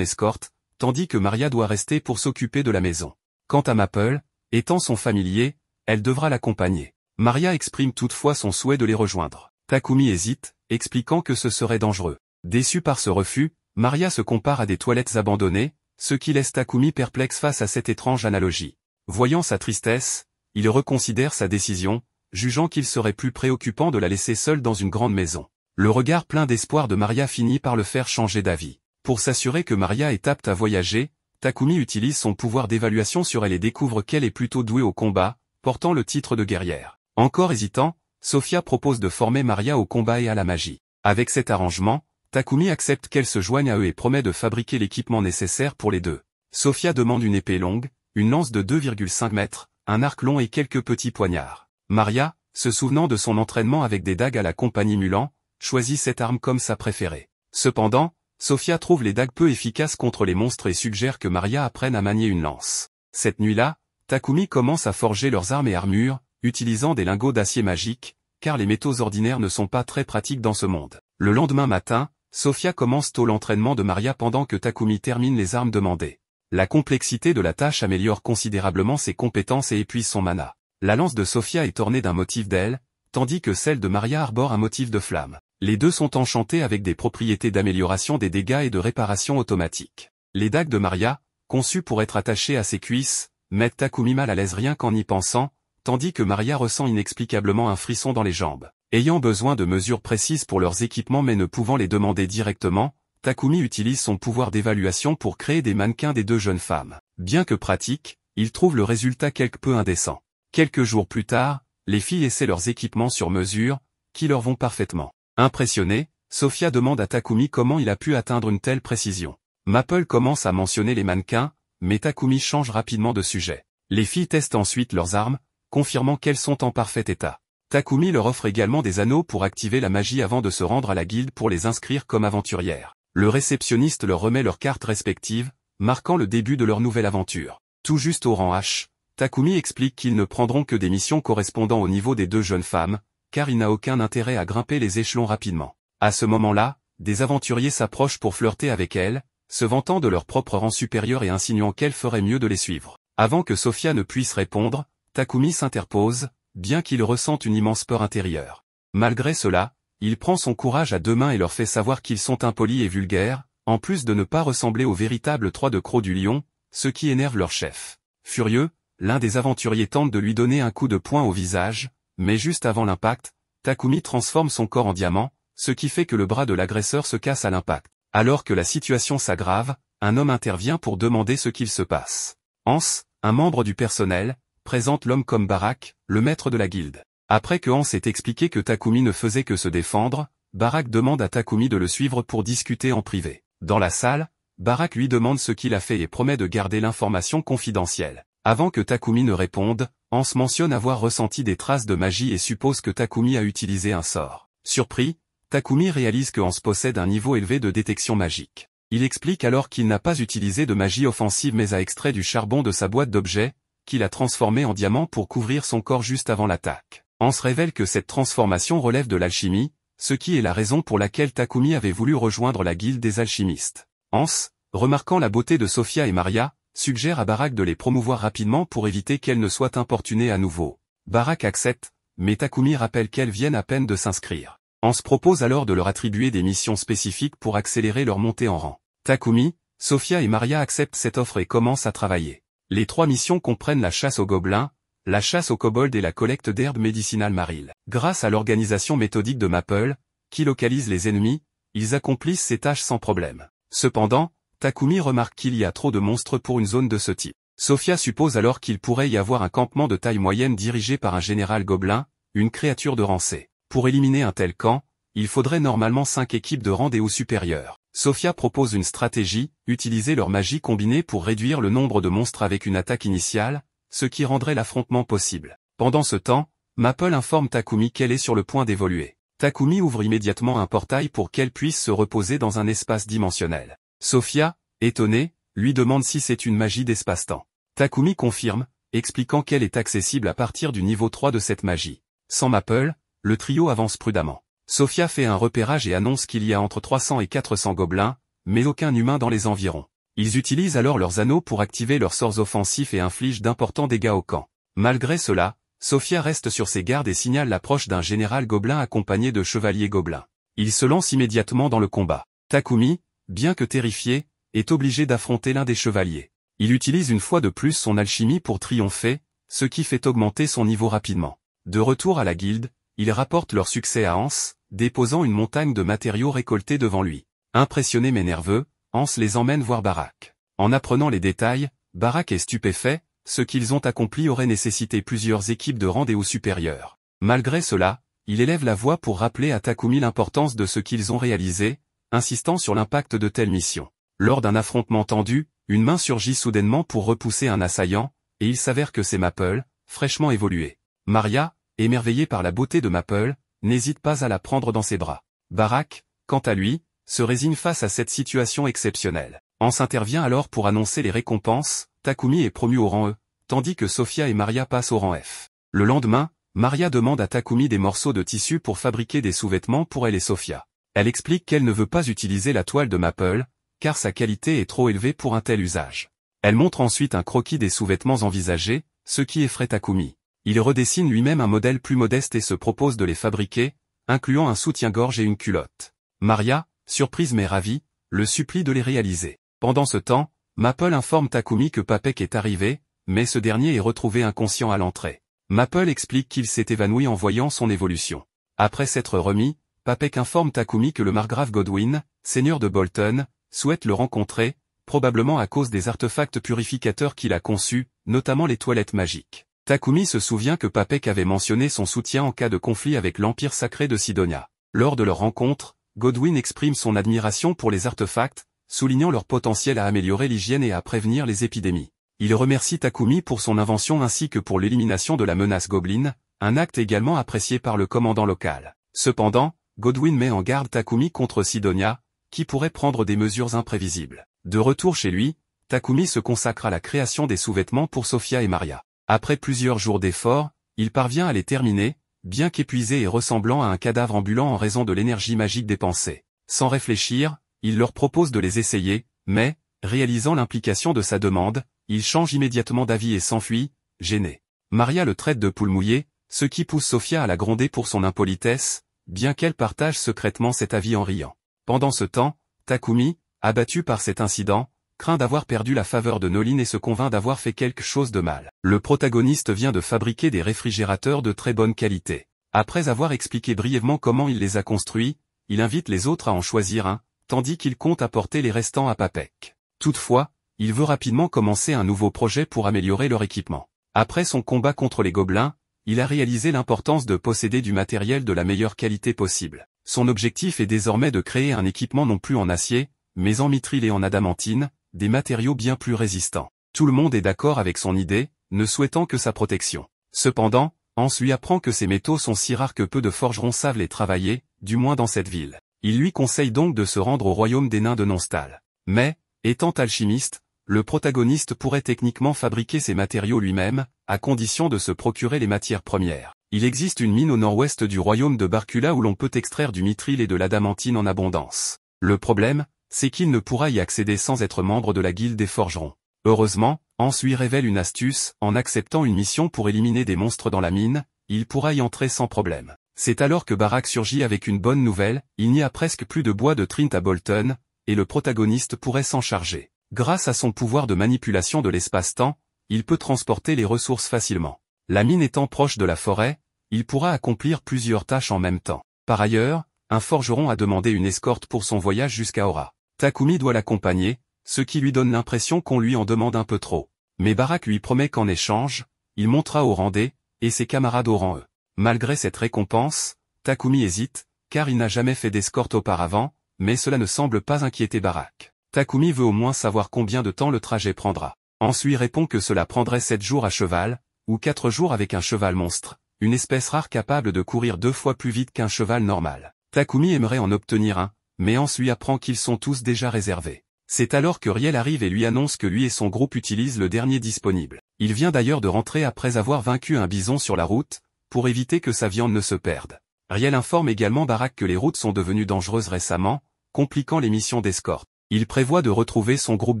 escorte, tandis que Maria doit rester pour s'occuper de la maison. Quant à Maple, étant son familier, elle devra l'accompagner. Maria exprime toutefois son souhait de les rejoindre. Takumi hésite, expliquant que ce serait dangereux. Déçue par ce refus, Maria se compare à des toilettes abandonnées, ce qui laisse Takumi perplexe face à cette étrange analogie. Voyant sa tristesse, il reconsidère sa décision, jugeant qu'il serait plus préoccupant de la laisser seule dans une grande maison. Le regard plein d'espoir de Maria finit par le faire changer d'avis. Pour s'assurer que Maria est apte à voyager, Takumi utilise son pouvoir d'évaluation sur elle et découvre qu'elle est plutôt douée au combat, portant le titre de guerrière. Encore hésitant, Sofia propose de former Maria au combat et à la magie. Avec cet arrangement, Takumi accepte qu'elle se joigne à eux et promet de fabriquer l'équipement nécessaire pour les deux. Sofia demande une épée longue, une lance de 2,5 mètres, un arc long et quelques petits poignards. Maria, se souvenant de son entraînement avec des dagues à la compagnie Mulan, choisit cette arme comme sa préférée. Cependant, Sofia trouve les dagues peu efficaces contre les monstres et suggère que Maria apprenne à manier une lance. Cette nuit-là, Takumi commence à forger leurs armes et armures, utilisant des lingots d'acier magique, car les métaux ordinaires ne sont pas très pratiques dans ce monde. Le lendemain matin, Sofia commence tôt l'entraînement de Maria pendant que Takumi termine les armes demandées. La complexité de la tâche améliore considérablement ses compétences et épuise son mana. La lance de Sofia est ornée d'un motif d'aile, tandis que celle de Maria arbore un motif de flamme. Les deux sont enchantés avec des propriétés d'amélioration des dégâts et de réparation automatique. Les dagues de Maria, conçues pour être attachées à ses cuisses, mettent Takumi mal à l'aise rien qu'en y pensant, tandis que Maria ressent inexplicablement un frisson dans les jambes. Ayant besoin de mesures précises pour leurs équipements mais ne pouvant les demander directement, Takumi utilise son pouvoir d'évaluation pour créer des mannequins des deux jeunes femmes. Bien que pratique, il trouve le résultat quelque peu indécent. Quelques jours plus tard, les filles essaient leurs équipements sur mesure, qui leur vont parfaitement. Impressionnée, Sofia demande à Takumi comment il a pu atteindre une telle précision. Maple commence à mentionner les mannequins, mais Takumi change rapidement de sujet. Les filles testent ensuite leurs armes, confirmant qu'elles sont en parfait état. Takumi leur offre également des anneaux pour activer la magie avant de se rendre à la guilde pour les inscrire comme aventurières. Le réceptionniste leur remet leurs cartes respectives, marquant le début de leur nouvelle aventure. Tout juste au rang H, Takumi explique qu'ils ne prendront que des missions correspondant au niveau des deux jeunes femmes, car il n'a aucun intérêt à grimper les échelons rapidement. À ce moment-là, des aventuriers s'approchent pour flirter avec elles, se vantant de leur propre rang supérieur et insinuant qu'elle ferait mieux de les suivre. Avant que Sofia ne puisse répondre, Takumi s'interpose, bien qu'il ressente une immense peur intérieure. Malgré cela, il prend son courage à deux mains et leur fait savoir qu'ils sont impolis et vulgaires, en plus de ne pas ressembler aux véritables trois de crocs du lion, ce qui énerve leur chef. Furieux, l'un des aventuriers tente de lui donner un coup de poing au visage, mais juste avant l'impact, Takumi transforme son corps en diamant, ce qui fait que le bras de l'agresseur se casse à l'impact. Alors que la situation s'aggrave, un homme intervient pour demander ce qu'il se passe. Hans, un membre du personnel, présente l'homme comme Barak, le maître de la guilde. Après que Hans ait expliqué que Takumi ne faisait que se défendre, Barak demande à Takumi de le suivre pour discuter en privé. Dans la salle, Barak lui demande ce qu'il a fait et promet de garder l'information confidentielle. Avant que Takumi ne réponde, Hans mentionne avoir ressenti des traces de magie et suppose que Takumi a utilisé un sort. Surpris, Takumi réalise que Hans possède un niveau élevé de détection magique. Il explique alors qu'il n'a pas utilisé de magie offensive mais a extrait du charbon de sa boîte d'objets, qu'il a transformé en diamant pour couvrir son corps juste avant l'attaque. Hans révèle que cette transformation relève de l'alchimie, ce qui est la raison pour laquelle Takumi avait voulu rejoindre la guilde des alchimistes. Hans, remarquant la beauté de Sofia et Maria, suggère à Barak de les promouvoir rapidement pour éviter qu'elles ne soient importunées à nouveau. Barak accepte, mais Takumi rappelle qu'elles viennent à peine de s'inscrire. Hans propose alors de leur attribuer des missions spécifiques pour accélérer leur montée en rang. Takumi, Sofia et Maria acceptent cette offre et commencent à travailler. Les trois missions comprennent la chasse aux gobelins, la chasse aux kobolds et la collecte d'herbes médicinales mariles. Grâce à l'organisation méthodique de Maple, qui localise les ennemis, ils accomplissent ces tâches sans problème. Cependant, Takumi remarque qu'il y a trop de monstres pour une zone de ce type. Sofia suppose alors qu'il pourrait y avoir un campement de taille moyenne dirigé par un général gobelin, une créature de rang C. Pour éliminer un tel camp, il faudrait normalement 5 équipes de rang D ou supérieurs. Sofia propose une stratégie, utiliser leur magie combinée pour réduire le nombre de monstres avec une attaque initiale, ce qui rendrait l'affrontement possible. Pendant ce temps, Maple informe Takumi qu'elle est sur le point d'évoluer. Takumi ouvre immédiatement un portail pour qu'elle puisse se reposer dans un espace dimensionnel. Sofia, étonnée, lui demande si c'est une magie d'espace-temps. Takumi confirme, expliquant qu'elle est accessible à partir du niveau 3 de cette magie. Sans Maple, le trio avance prudemment. Sophia fait un repérage et annonce qu'il y a entre 300 et 400 gobelins, mais aucun humain dans les environs. Ils utilisent alors leurs anneaux pour activer leurs sorts offensifs et infligent d'importants dégâts au camp. Malgré cela, Sophia reste sur ses gardes et signale l'approche d'un général gobelin accompagné de chevaliers gobelins. Il se lance immédiatement dans le combat. Takumi, bien que terrifié, est obligé d'affronter l'un des chevaliers. Il utilise une fois de plus son alchimie pour triompher, ce qui fait augmenter son niveau rapidement. De retour à la guilde, il rapporte leur succès à Hans, déposant une montagne de matériaux récoltés devant lui. Impressionné mais nerveux, Hans les emmène voir Barak. En apprenant les détails, Barak est stupéfait, ce qu'ils ont accompli aurait nécessité plusieurs équipes de rang des hauts supérieurs. Malgré cela, il élève la voix pour rappeler à Takumi l'importance de ce qu'ils ont réalisé, insistant sur l'impact de telles missions. Lors d'un affrontement tendu, une main surgit soudainement pour repousser un assaillant, et il s'avère que c'est Maple, fraîchement évolué. Maria, émerveillée par la beauté de Maple, n'hésite pas à la prendre dans ses bras. Barak, quant à lui, se résigne face à cette situation exceptionnelle. Hans intervient alors pour annoncer les récompenses, Takumi est promu au rang E, tandis que Sophia et Maria passent au rang F. Le lendemain, Maria demande à Takumi des morceaux de tissu pour fabriquer des sous-vêtements pour elle et Sophia. Elle explique qu'elle ne veut pas utiliser la toile de Maple, car sa qualité est trop élevée pour un tel usage. Elle montre ensuite un croquis des sous-vêtements envisagés, ce qui effraie Takumi. Il redessine lui-même un modèle plus modeste et se propose de les fabriquer, incluant un soutien-gorge et une culotte. Maria, surprise mais ravie, le supplie de les réaliser. Pendant ce temps, Maple informe Takumi que Papek est arrivé, mais ce dernier est retrouvé inconscient à l'entrée. Maple explique qu'il s'est évanoui en voyant son évolution. Après s'être remis, Papek informe Takumi que le margrave Godwin, seigneur de Bolton, souhaite le rencontrer, probablement à cause des artefacts purificateurs qu'il a conçus, notamment les toilettes magiques. Takumi se souvient que Papek avait mentionné son soutien en cas de conflit avec l'Empire sacré de Sidonia. Lors de leur rencontre, Godwin exprime son admiration pour les artefacts, soulignant leur potentiel à améliorer l'hygiène et à prévenir les épidémies. Il remercie Takumi pour son invention ainsi que pour l'élimination de la menace Goblin, un acte également apprécié par le commandant local. Cependant, Godwin met en garde Takumi contre Sidonia, qui pourrait prendre des mesures imprévisibles. De retour chez lui, Takumi se consacre à la création des sous-vêtements pour Sophia et Maria. Après plusieurs jours d'efforts, il parvient à les terminer, bien qu'épuisé et ressemblant à un cadavre ambulant en raison de l'énergie magique dépensée. Sans réfléchir, il leur propose de les essayer, mais, réalisant l'implication de sa demande, il change immédiatement d'avis et s'enfuit, gêné. Maria le traite de poule mouillée, ce qui pousse Sophia à la gronder pour son impolitesse, bien qu'elle partage secrètement cet avis en riant. Pendant ce temps, Takumi, abattu par cet incident, craint d'avoir perdu la faveur de Nolin et se convainc d'avoir fait quelque chose de mal. Le protagoniste vient de fabriquer des réfrigérateurs de très bonne qualité. Après avoir expliqué brièvement comment il les a construits, il invite les autres à en choisir un, tandis qu'il compte apporter les restants à Papek. Toutefois, il veut rapidement commencer un nouveau projet pour améliorer leur équipement. Après son combat contre les gobelins, il a réalisé l'importance de posséder du matériel de la meilleure qualité possible. Son objectif est désormais de créer un équipement non plus en acier, mais en mithril et en adamantine, des matériaux bien plus résistants. Tout le monde est d'accord avec son idée, ne souhaitant que sa protection. Cependant, Hans lui apprend que ces métaux sont si rares que peu de forgerons savent les travailler, du moins dans cette ville. Il lui conseille donc de se rendre au royaume des nains de Nonstal. Mais, étant alchimiste, le protagoniste pourrait techniquement fabriquer ces matériaux lui-même, à condition de se procurer les matières premières. Il existe une mine au nord-ouest du royaume de Barcula où l'on peut extraire du mithril et de l'adamantine en abondance. Le problème, c'est qu'il ne pourra y accéder sans être membre de la guilde des forgerons. Heureusement, Hans lui révèle une astuce, en acceptant une mission pour éliminer des monstres dans la mine, il pourra y entrer sans problème. C'est alors que Barak surgit avec une bonne nouvelle, il n'y a presque plus de bois de Trint à Bolton, et le protagoniste pourrait s'en charger. Grâce à son pouvoir de manipulation de l'espace-temps, il peut transporter les ressources facilement. La mine étant proche de la forêt, il pourra accomplir plusieurs tâches en même temps. Par ailleurs, un forgeron a demandé une escorte pour son voyage jusqu'à Aura. Takumi doit l'accompagner, ce qui lui donne l'impression qu'on lui en demande un peu trop. Mais Barak lui promet qu'en échange, il montera au rang D, et ses camarades au rang E. Malgré cette récompense, Takumi hésite, car il n'a jamais fait d'escorte auparavant, mais cela ne semble pas inquiéter Barak. Takumi veut au moins savoir combien de temps le trajet prendra. Hans lui répond que cela prendrait 7 jours à cheval, ou 4 jours avec un cheval monstre, une espèce rare capable de courir 2 fois plus vite qu'un cheval normal. Takumi aimerait en obtenir un, mais Hans lui apprend qu'ils sont tous déjà réservés. C'est alors que Riel arrive et lui annonce que lui et son groupe utilisent le dernier disponible. Il vient d'ailleurs de rentrer après avoir vaincu un bison sur la route, pour éviter que sa viande ne se perde. Riel informe également Barak que les routes sont devenues dangereuses récemment, compliquant les missions d'escorte. Il prévoit de retrouver son groupe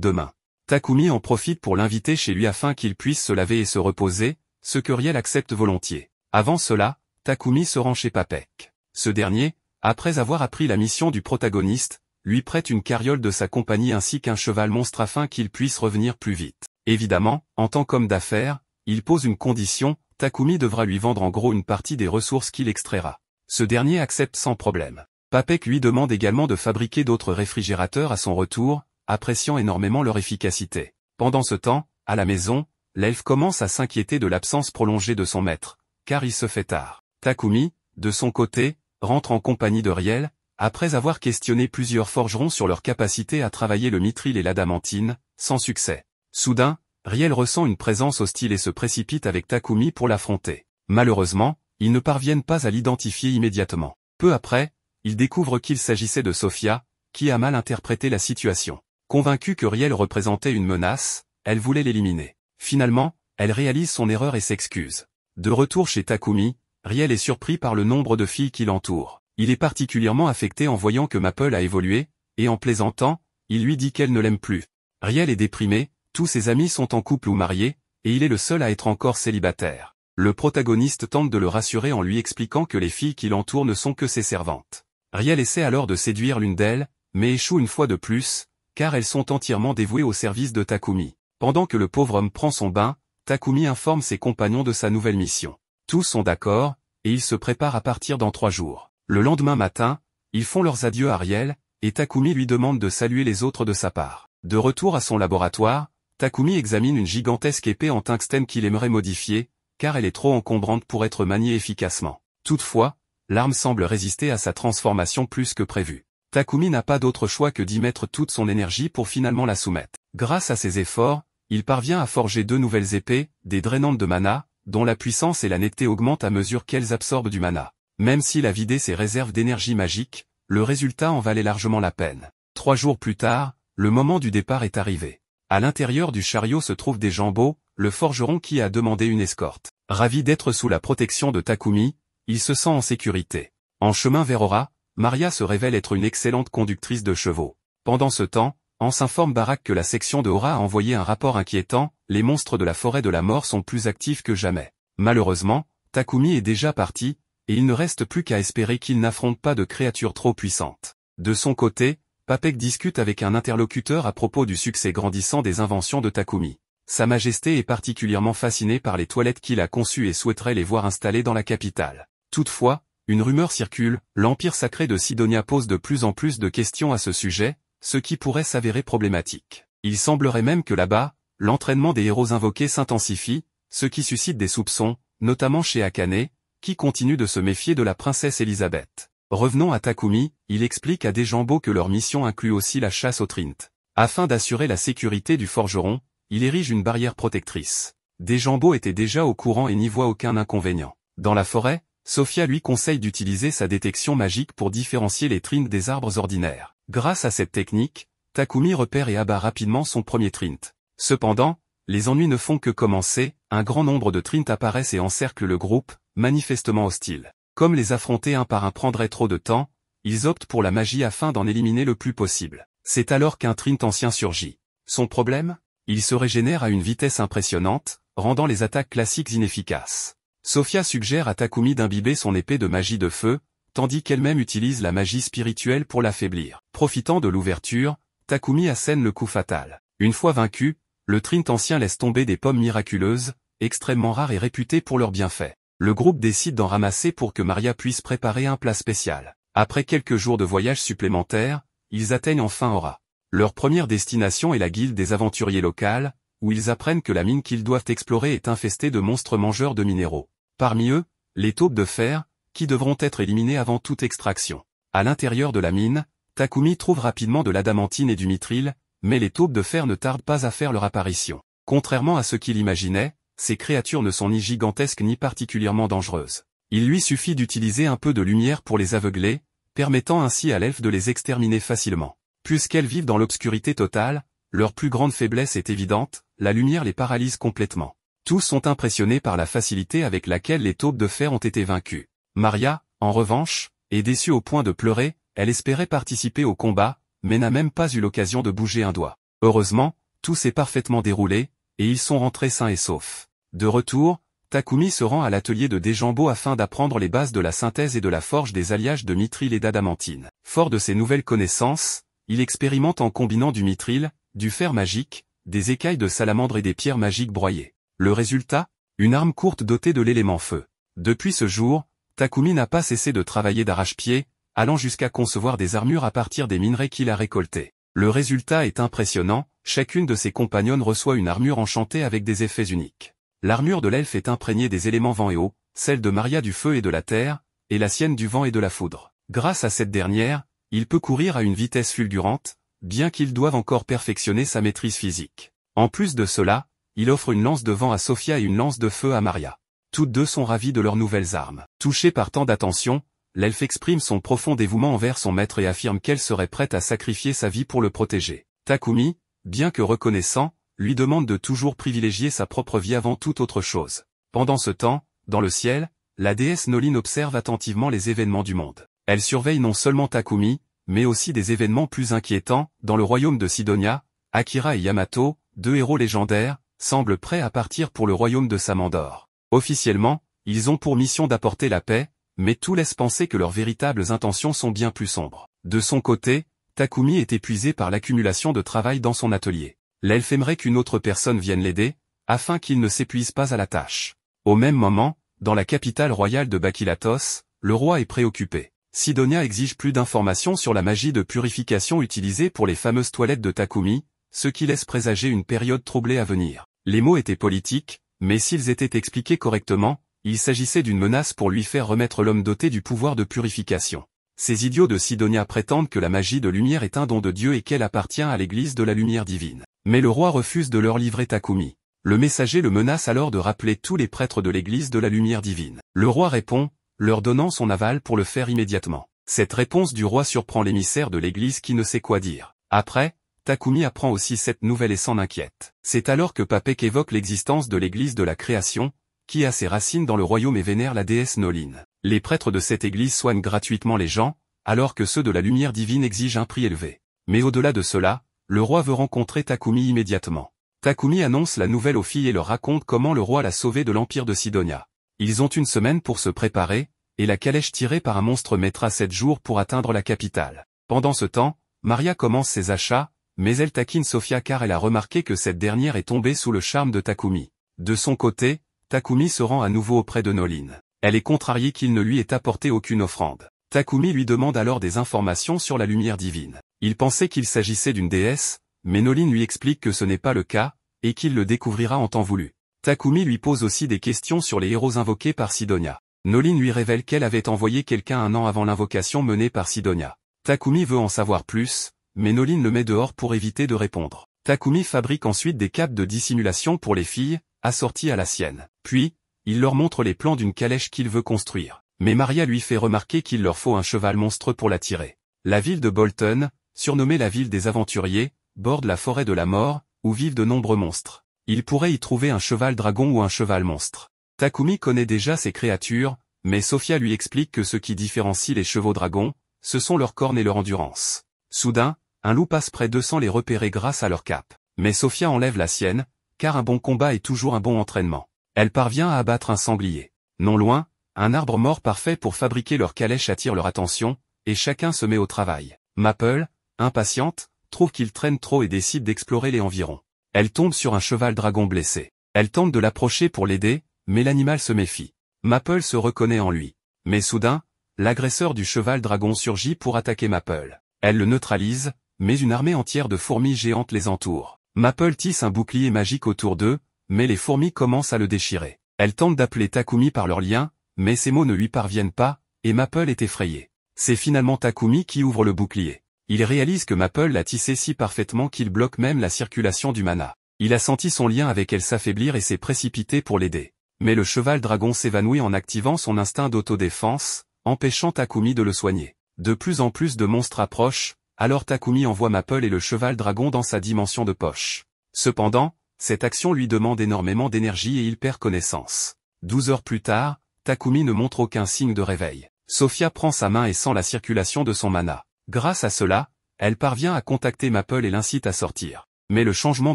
demain. Takumi en profite pour l'inviter chez lui afin qu'il puisse se laver et se reposer, ce que Riel accepte volontiers. Avant cela, Takumi se rend chez Papek. Ce dernier, après avoir appris la mission du protagoniste, lui prête une carriole de sa compagnie ainsi qu'un cheval monstre afin qu'il puisse revenir plus vite. Évidemment, en tant qu'homme d'affaires, il pose une condition, Takumi devra lui vendre en gros une partie des ressources qu'il extraira. Ce dernier accepte sans problème. Papek lui demande également de fabriquer d'autres réfrigérateurs à son retour, appréciant énormément leur efficacité. Pendant ce temps, à la maison, l'elfe commence à s'inquiéter de l'absence prolongée de son maître, car il se fait tard. Takumi, de son côté, rentre en compagnie de Riel, après avoir questionné plusieurs forgerons sur leur capacité à travailler le mithril et l'adamantine, sans succès. Soudain, Riel ressent une présence hostile et se précipite avec Takumi pour l'affronter. Malheureusement, ils ne parviennent pas à l'identifier immédiatement. Peu après, ils découvrent qu'il s'agissait de Sofia, qui a mal interprété la situation. Convaincue que Riel représentait une menace, elle voulait l'éliminer. Finalement, elle réalise son erreur et s'excuse. De retour chez Takumi, Riel est surpris par le nombre de filles qui l'entourent. Il est particulièrement affecté en voyant que Maple a évolué, et en plaisantant, il lui dit qu'elle ne l'aime plus. Riel est déprimé, tous ses amis sont en couple ou mariés, et il est le seul à être encore célibataire. Le protagoniste tente de le rassurer en lui expliquant que les filles qui l'entourent ne sont que ses servantes. Riel essaie alors de séduire l'une d'elles, mais échoue une fois de plus, car elles sont entièrement dévouées au service de Takumi. Pendant que le pauvre homme prend son bain, Takumi informe ses compagnons de sa nouvelle mission. Tous sont d'accord, et ils se préparent à partir dans 3 jours. Le lendemain matin, ils font leurs adieux à Riel, et Takumi lui demande de saluer les autres de sa part. De retour à son laboratoire, Takumi examine une gigantesque épée en tungstène qu'il aimerait modifier, car elle est trop encombrante pour être maniée efficacement. Toutefois, l'arme semble résister à sa transformation plus que prévu. Takumi n'a pas d'autre choix que d'y mettre toute son énergie pour finalement la soumettre. Grâce à ses efforts, il parvient à forger 2 nouvelles épées, des drainantes de mana, dont la puissance et la netteté augmentent à mesure qu'elles absorbent du mana. Même s'il a vidé ses réserves d'énergie magique, le résultat en valait largement la peine. 3 jours plus tard, le moment du départ est arrivé. À l'intérieur du chariot se trouve des Jambeaux, le forgeron qui a demandé une escorte. Ravi d'être sous la protection de Takumi, il se sent en sécurité. En chemin vers Ora, Maria se révèle être une excellente conductrice de chevaux. Pendant ce temps, on s'informe Barak que la section de Ora a envoyé un rapport inquiétant, les monstres de la forêt de la mort sont plus actifs que jamais. Malheureusement, Takumi est déjà parti, et il ne reste plus qu'à espérer qu'il n'affronte pas de créatures trop puissantes. De son côté, Papek discute avec un interlocuteur à propos du succès grandissant des inventions de Takumi. Sa Majesté est particulièrement fascinée par les toilettes qu'il a conçues et souhaiterait les voir installées dans la capitale. Toutefois, une rumeur circule, l'Empire sacré de Sidonia pose de plus en plus de questions à ce sujet, ce qui pourrait s'avérer problématique. Il semblerait même que là-bas, l'entraînement des héros invoqués s'intensifie, ce qui suscite des soupçons, notamment chez Akane, qui continue de se méfier de la princesse Elisabeth. Revenons à Takumi, il explique à des Jambeaux que leur mission inclut aussi la chasse aux Trint. Afin d'assurer la sécurité du forgeron, il érige une barrière protectrice. Des Jambeaux étaient déjà au courant et n'y voient aucun inconvénient. Dans la forêt, Sofia lui conseille d'utiliser sa détection magique pour différencier les Trint des arbres ordinaires. Grâce à cette technique, Takumi repère et abat rapidement son premier Trint. Cependant, les ennuis ne font que commencer, un grand nombre de Trint apparaissent et encerclent le groupe, manifestement hostile. Comme les affronter un par un prendrait trop de temps, ils optent pour la magie afin d'en éliminer le plus possible. C'est alors qu'un Trint ancien surgit. Son problème ? Il se régénère à une vitesse impressionnante, rendant les attaques classiques inefficaces. Sofia suggère à Takumi d'imbiber son épée de magie de feu, tandis qu'elle-même utilise la magie spirituelle pour l'affaiblir. Profitant de l'ouverture, Takumi assène le coup fatal. Une fois vaincu, le Trint ancien laisse tomber des pommes miraculeuses, extrêmement rares et réputées pour leurs bienfaits. Le groupe décide d'en ramasser pour que Maria puisse préparer un plat spécial. Après quelques jours de voyage supplémentaires, ils atteignent enfin Ora. Leur première destination est la guilde des aventuriers locales, où ils apprennent que la mine qu'ils doivent explorer est infestée de monstres mangeurs de minéraux. Parmi eux, les taupes de fer, qui devront être éliminées avant toute extraction. À l'intérieur de la mine, Takumi trouve rapidement de l'adamantine et du mithril, mais les taupes de fer ne tardent pas à faire leur apparition. Contrairement à ce qu'il imaginait, ces créatures ne sont ni gigantesques ni particulièrement dangereuses. Il lui suffit d'utiliser un peu de lumière pour les aveugler, permettant ainsi à l'elfe de les exterminer facilement. Puisqu'elles vivent dans l'obscurité totale, leur plus grande faiblesse est évidente, la lumière les paralyse complètement. Tous sont impressionnés par la facilité avec laquelle les taupes de fer ont été vaincues. Maria, en revanche, est déçue au point de pleurer, elle espérait participer au combat, mais n'a même pas eu l'occasion de bouger un doigt. Heureusement, tout s'est parfaitement déroulé, et ils sont rentrés sains et saufs. De retour, Takumi se rend à l'atelier de Dejambo afin d'apprendre les bases de la synthèse et de la forge des alliages de mithril et d'adamantine. Fort de ses nouvelles connaissances, il expérimente en combinant du mithril, du fer magique, des écailles de salamandre et des pierres magiques broyées. Le résultat? Une arme courte dotée de l'élément feu. Depuis ce jour, Takumi n'a pas cessé de travailler d'arrache-pied, allant jusqu'à concevoir des armures à partir des minerais qu'il a récoltés. Le résultat est impressionnant, chacune de ses compagnonnes reçoit une armure enchantée avec des effets uniques. L'armure de l'elfe est imprégnée des éléments vent et eau, celle de Maria du feu et de la terre, et la sienne du vent et de la foudre. Grâce à cette dernière, il peut courir à une vitesse fulgurante, bien qu'il doive encore perfectionner sa maîtrise physique. En plus de cela, il offre une lance de vent à Sophia et une lance de feu à Maria. Toutes deux sont ravies de leurs nouvelles armes. Touchée par tant d'attention, l'elfe exprime son profond dévouement envers son maître et affirme qu'elle serait prête à sacrifier sa vie pour le protéger. Takumi, bien que reconnaissant, lui demande de toujours privilégier sa propre vie avant toute autre chose. Pendant ce temps, dans le ciel, la déesse Nolin observe attentivement les événements du monde. Elle surveille non seulement Takumi, mais aussi des événements plus inquiétants. Dans le royaume de Sidonia, Akira et Yamato, deux héros légendaires, semblent prêts à partir pour le royaume de Samandor. Officiellement, ils ont pour mission d'apporter la paix, mais tout laisse penser que leurs véritables intentions sont bien plus sombres. De son côté, Takumi est épuisé par l'accumulation de travail dans son atelier. L'elfe aimerait qu'une autre personne vienne l'aider, afin qu'il ne s'épuise pas à la tâche. Au même moment, dans la capitale royale de Bakilatos, le roi est préoccupé. Sidonia exige plus d'informations sur la magie de purification utilisée pour les fameuses toilettes de Takumi, ce qui laisse présager une période troublée à venir. Les mots étaient politiques, mais s'ils étaient expliqués correctement, il s'agissait d'une menace pour lui faire remettre l'homme doté du pouvoir de purification. Ces idiots de Sidonia prétendent que la magie de lumière est un don de Dieu et qu'elle appartient à l'église de la lumière divine. Mais le roi refuse de leur livrer Takumi. Le messager le menace alors de rappeler tous les prêtres de l'église de la lumière divine. Le roi répond, leur donnant son aval pour le faire immédiatement. Cette réponse du roi surprend l'émissaire de l'église qui ne sait quoi dire. Après, Takumi apprend aussi cette nouvelle et s'en inquiète. C'est alors que Papek évoque l'existence de l'église de la création, qui a ses racines dans le royaume et vénère la déesse Nolin. Les prêtres de cette église soignent gratuitement les gens, alors que ceux de la lumière divine exigent un prix élevé. Mais au-delà de cela, le roi veut rencontrer Takumi immédiatement. Takumi annonce la nouvelle aux filles et leur raconte comment le roi l'a sauvé de l'empire de Sidonia. Ils ont une semaine pour se préparer, et la calèche tirée par un monstre mettra 7 jours pour atteindre la capitale. Pendant ce temps, Maria commence ses achats, mais elle taquine Sophia car elle a remarqué que cette dernière est tombée sous le charme de Takumi. De son côté, Takumi se rend à nouveau auprès de Nolin. Elle est contrariée qu'il ne lui ait apporté aucune offrande. Takumi lui demande alors des informations sur la lumière divine. Il pensait qu'il s'agissait d'une déesse, mais Nolin lui explique que ce n'est pas le cas, et qu'il le découvrira en temps voulu. Takumi lui pose aussi des questions sur les héros invoqués par Sidonia. Nolin lui révèle qu'elle avait envoyé quelqu'un un an avant l'invocation menée par Sidonia. Takumi veut en savoir plus, mais Nolin le met dehors pour éviter de répondre. Takumi fabrique ensuite des capes de dissimulation pour les filles, assorties à la sienne. Puis, il leur montre les plans d'une calèche qu'il veut construire. Mais Maria lui fait remarquer qu'il leur faut un cheval monstre pour la tirer. La ville de Bolton, surnommée la ville des aventuriers, borde la forêt de la mort, où vivent de nombreux monstres. Il pourrait y trouver un cheval dragon ou un cheval monstre. Takumi connaît déjà ces créatures, mais Sophia lui explique que ce qui différencie les chevaux dragons, ce sont leurs cornes et leur endurance. Soudain, un loup passe près d'eux sans les repérer grâce à leur cape. Mais Sophia enlève la sienne, car un bon combat est toujours un bon entraînement. Elle parvient à abattre un sanglier. Non loin, un arbre mort parfait pour fabriquer leur calèche attire leur attention, et chacun se met au travail. Maple, impatiente, trouve qu'il traîne trop et décide d'explorer les environs. Elle tombe sur un cheval dragon blessé. Elle tente de l'approcher pour l'aider, mais l'animal se méfie. Maple se reconnaît en lui. Mais soudain, l'agresseur du cheval dragon surgit pour attaquer Maple. Elle le neutralise, mais une armée entière de fourmis géantes les entoure. Maple tisse un bouclier magique autour d'eux, mais les fourmis commencent à le déchirer. Elle tente d'appeler Takumi par leur lien, mais ces mots ne lui parviennent pas, et Maple est effrayé. C'est finalement Takumi qui ouvre le bouclier. Il réalise que Maple l'a tissé si parfaitement qu'il bloque même la circulation du mana. Il a senti son lien avec elle s'affaiblir et s'est précipité pour l'aider. Mais le cheval dragon s'évanouit en activant son instinct d'autodéfense, empêchant Takumi de le soigner. De plus en plus de monstres approchent, alors Takumi envoie Maple et le cheval dragon dans sa dimension de poche. Cependant, cette action lui demande énormément d'énergie et il perd connaissance. 12 heures plus tard, Takumi ne montre aucun signe de réveil. Sophia prend sa main et sent la circulation de son mana. Grâce à cela, elle parvient à contacter Maple et l'incite à sortir. Mais le changement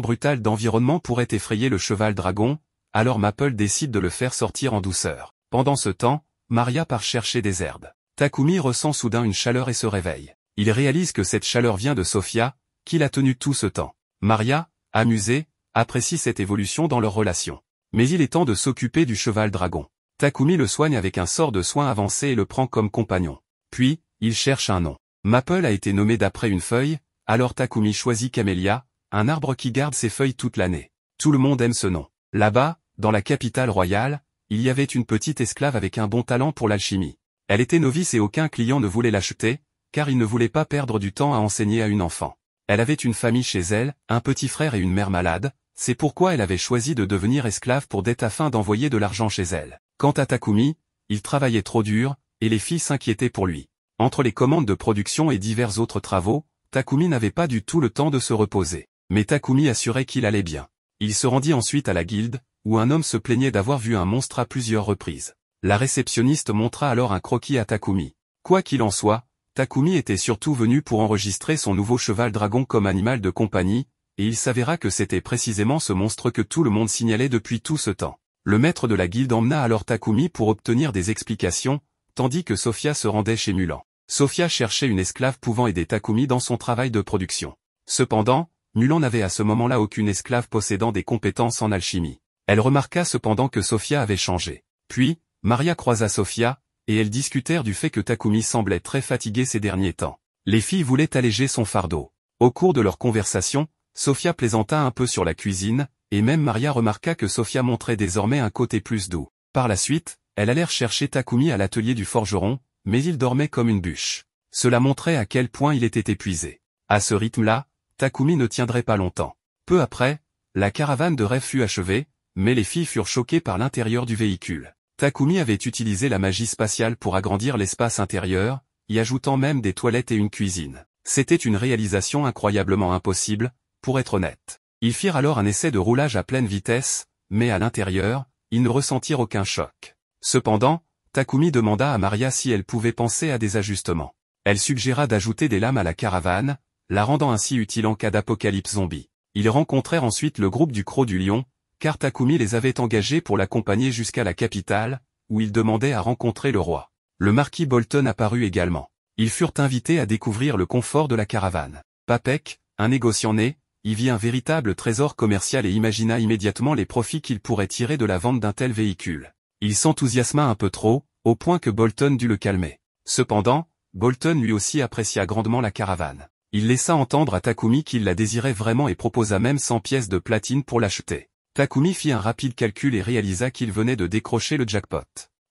brutal d'environnement pourrait effrayer le cheval dragon, alors Maple décide de le faire sortir en douceur. Pendant ce temps, Maria part chercher des herbes. Takumi ressent soudain une chaleur et se réveille. Il réalise que cette chaleur vient de Sophia, qui l'a tenue tout ce temps. Maria, amusée, apprécie cette évolution dans leur relation. Mais il est temps de s'occuper du cheval dragon. Takumi le soigne avec un sort de soin avancé et le prend comme compagnon. Puis, il cherche un nom. Maple a été nommé d'après une feuille, alors Takumi choisit Camélia, un arbre qui garde ses feuilles toute l'année. Tout le monde aime ce nom. Là-bas, dans la capitale royale, il y avait une petite esclave avec un bon talent pour l'alchimie. Elle était novice et aucun client ne voulait l'acheter, car il ne voulait pas perdre du temps à enseigner à une enfant. Elle avait une famille chez elle, un petit frère et une mère malade, c'est pourquoi elle avait choisi de devenir esclave pour dette afin d'envoyer de l'argent chez elle. Quant à Takumi, il travaillait trop dur, et les filles s'inquiétaient pour lui. Entre les commandes de production et divers autres travaux, Takumi n'avait pas du tout le temps de se reposer. Mais Takumi assurait qu'il allait bien. Il se rendit ensuite à la guilde, où un homme se plaignait d'avoir vu un monstre à plusieurs reprises. La réceptionniste montra alors un croquis à Takumi. Quoi qu'il en soit, Takumi était surtout venu pour enregistrer son nouveau cheval dragon comme animal de compagnie, et il s'avéra que c'était précisément ce monstre que tout le monde signalait depuis tout ce temps. Le maître de la guilde emmena alors Takumi pour obtenir des explications, tandis que Sophia se rendait chez Mulan. Sophia cherchait une esclave pouvant aider Takumi dans son travail de production. Cependant, Mulan n'avait à ce moment-là aucune esclave possédant des compétences en alchimie. Elle remarqua cependant que Sophia avait changé. Puis, Maria croisa Sophia, et elles discutèrent du fait que Takumi semblait très fatigué ces derniers temps. Les filles voulaient alléger son fardeau. Au cours de leur conversation, Sophia plaisanta un peu sur la cuisine, et même Maria remarqua que Sophia montrait désormais un côté plus doux. Par la suite, elles allèrent chercher Takumi à l'atelier du forgeron, mais il dormait comme une bûche. Cela montrait à quel point il était épuisé. À ce rythme-là, Takumi ne tiendrait pas longtemps. Peu après, la caravane de rêve fut achevée, mais les filles furent choquées par l'intérieur du véhicule. Takumi avait utilisé la magie spatiale pour agrandir l'espace intérieur, y ajoutant même des toilettes et une cuisine. C'était une réalisation incroyablement impossible, pour être honnête. Ils firent alors un essai de roulage à pleine vitesse, mais à l'intérieur, ils ne ressentirent aucun choc. Cependant, Takumi demanda à Maria si elle pouvait penser à des ajustements. Elle suggéra d'ajouter des lames à la caravane, la rendant ainsi utile en cas d'apocalypse zombie. Ils rencontrèrent ensuite le groupe du Croc du Lion, car Takumi les avait engagés pour l'accompagner jusqu'à la capitale, où ils demandaient à rencontrer le roi. Le marquis Bolton apparut également. Ils furent invités à découvrir le confort de la caravane. Papek, un négociant né, y vit un véritable trésor commercial et imagina immédiatement les profits qu'il pourrait tirer de la vente d'un tel véhicule. Il s'enthousiasma un peu trop, au point que Bolton dut le calmer. Cependant, Bolton lui aussi apprécia grandement la caravane. Il laissa entendre à Takumi qu'il la désirait vraiment et proposa même 100 pièces de platine pour l'acheter. Takumi fit un rapide calcul et réalisa qu'il venait de décrocher le jackpot.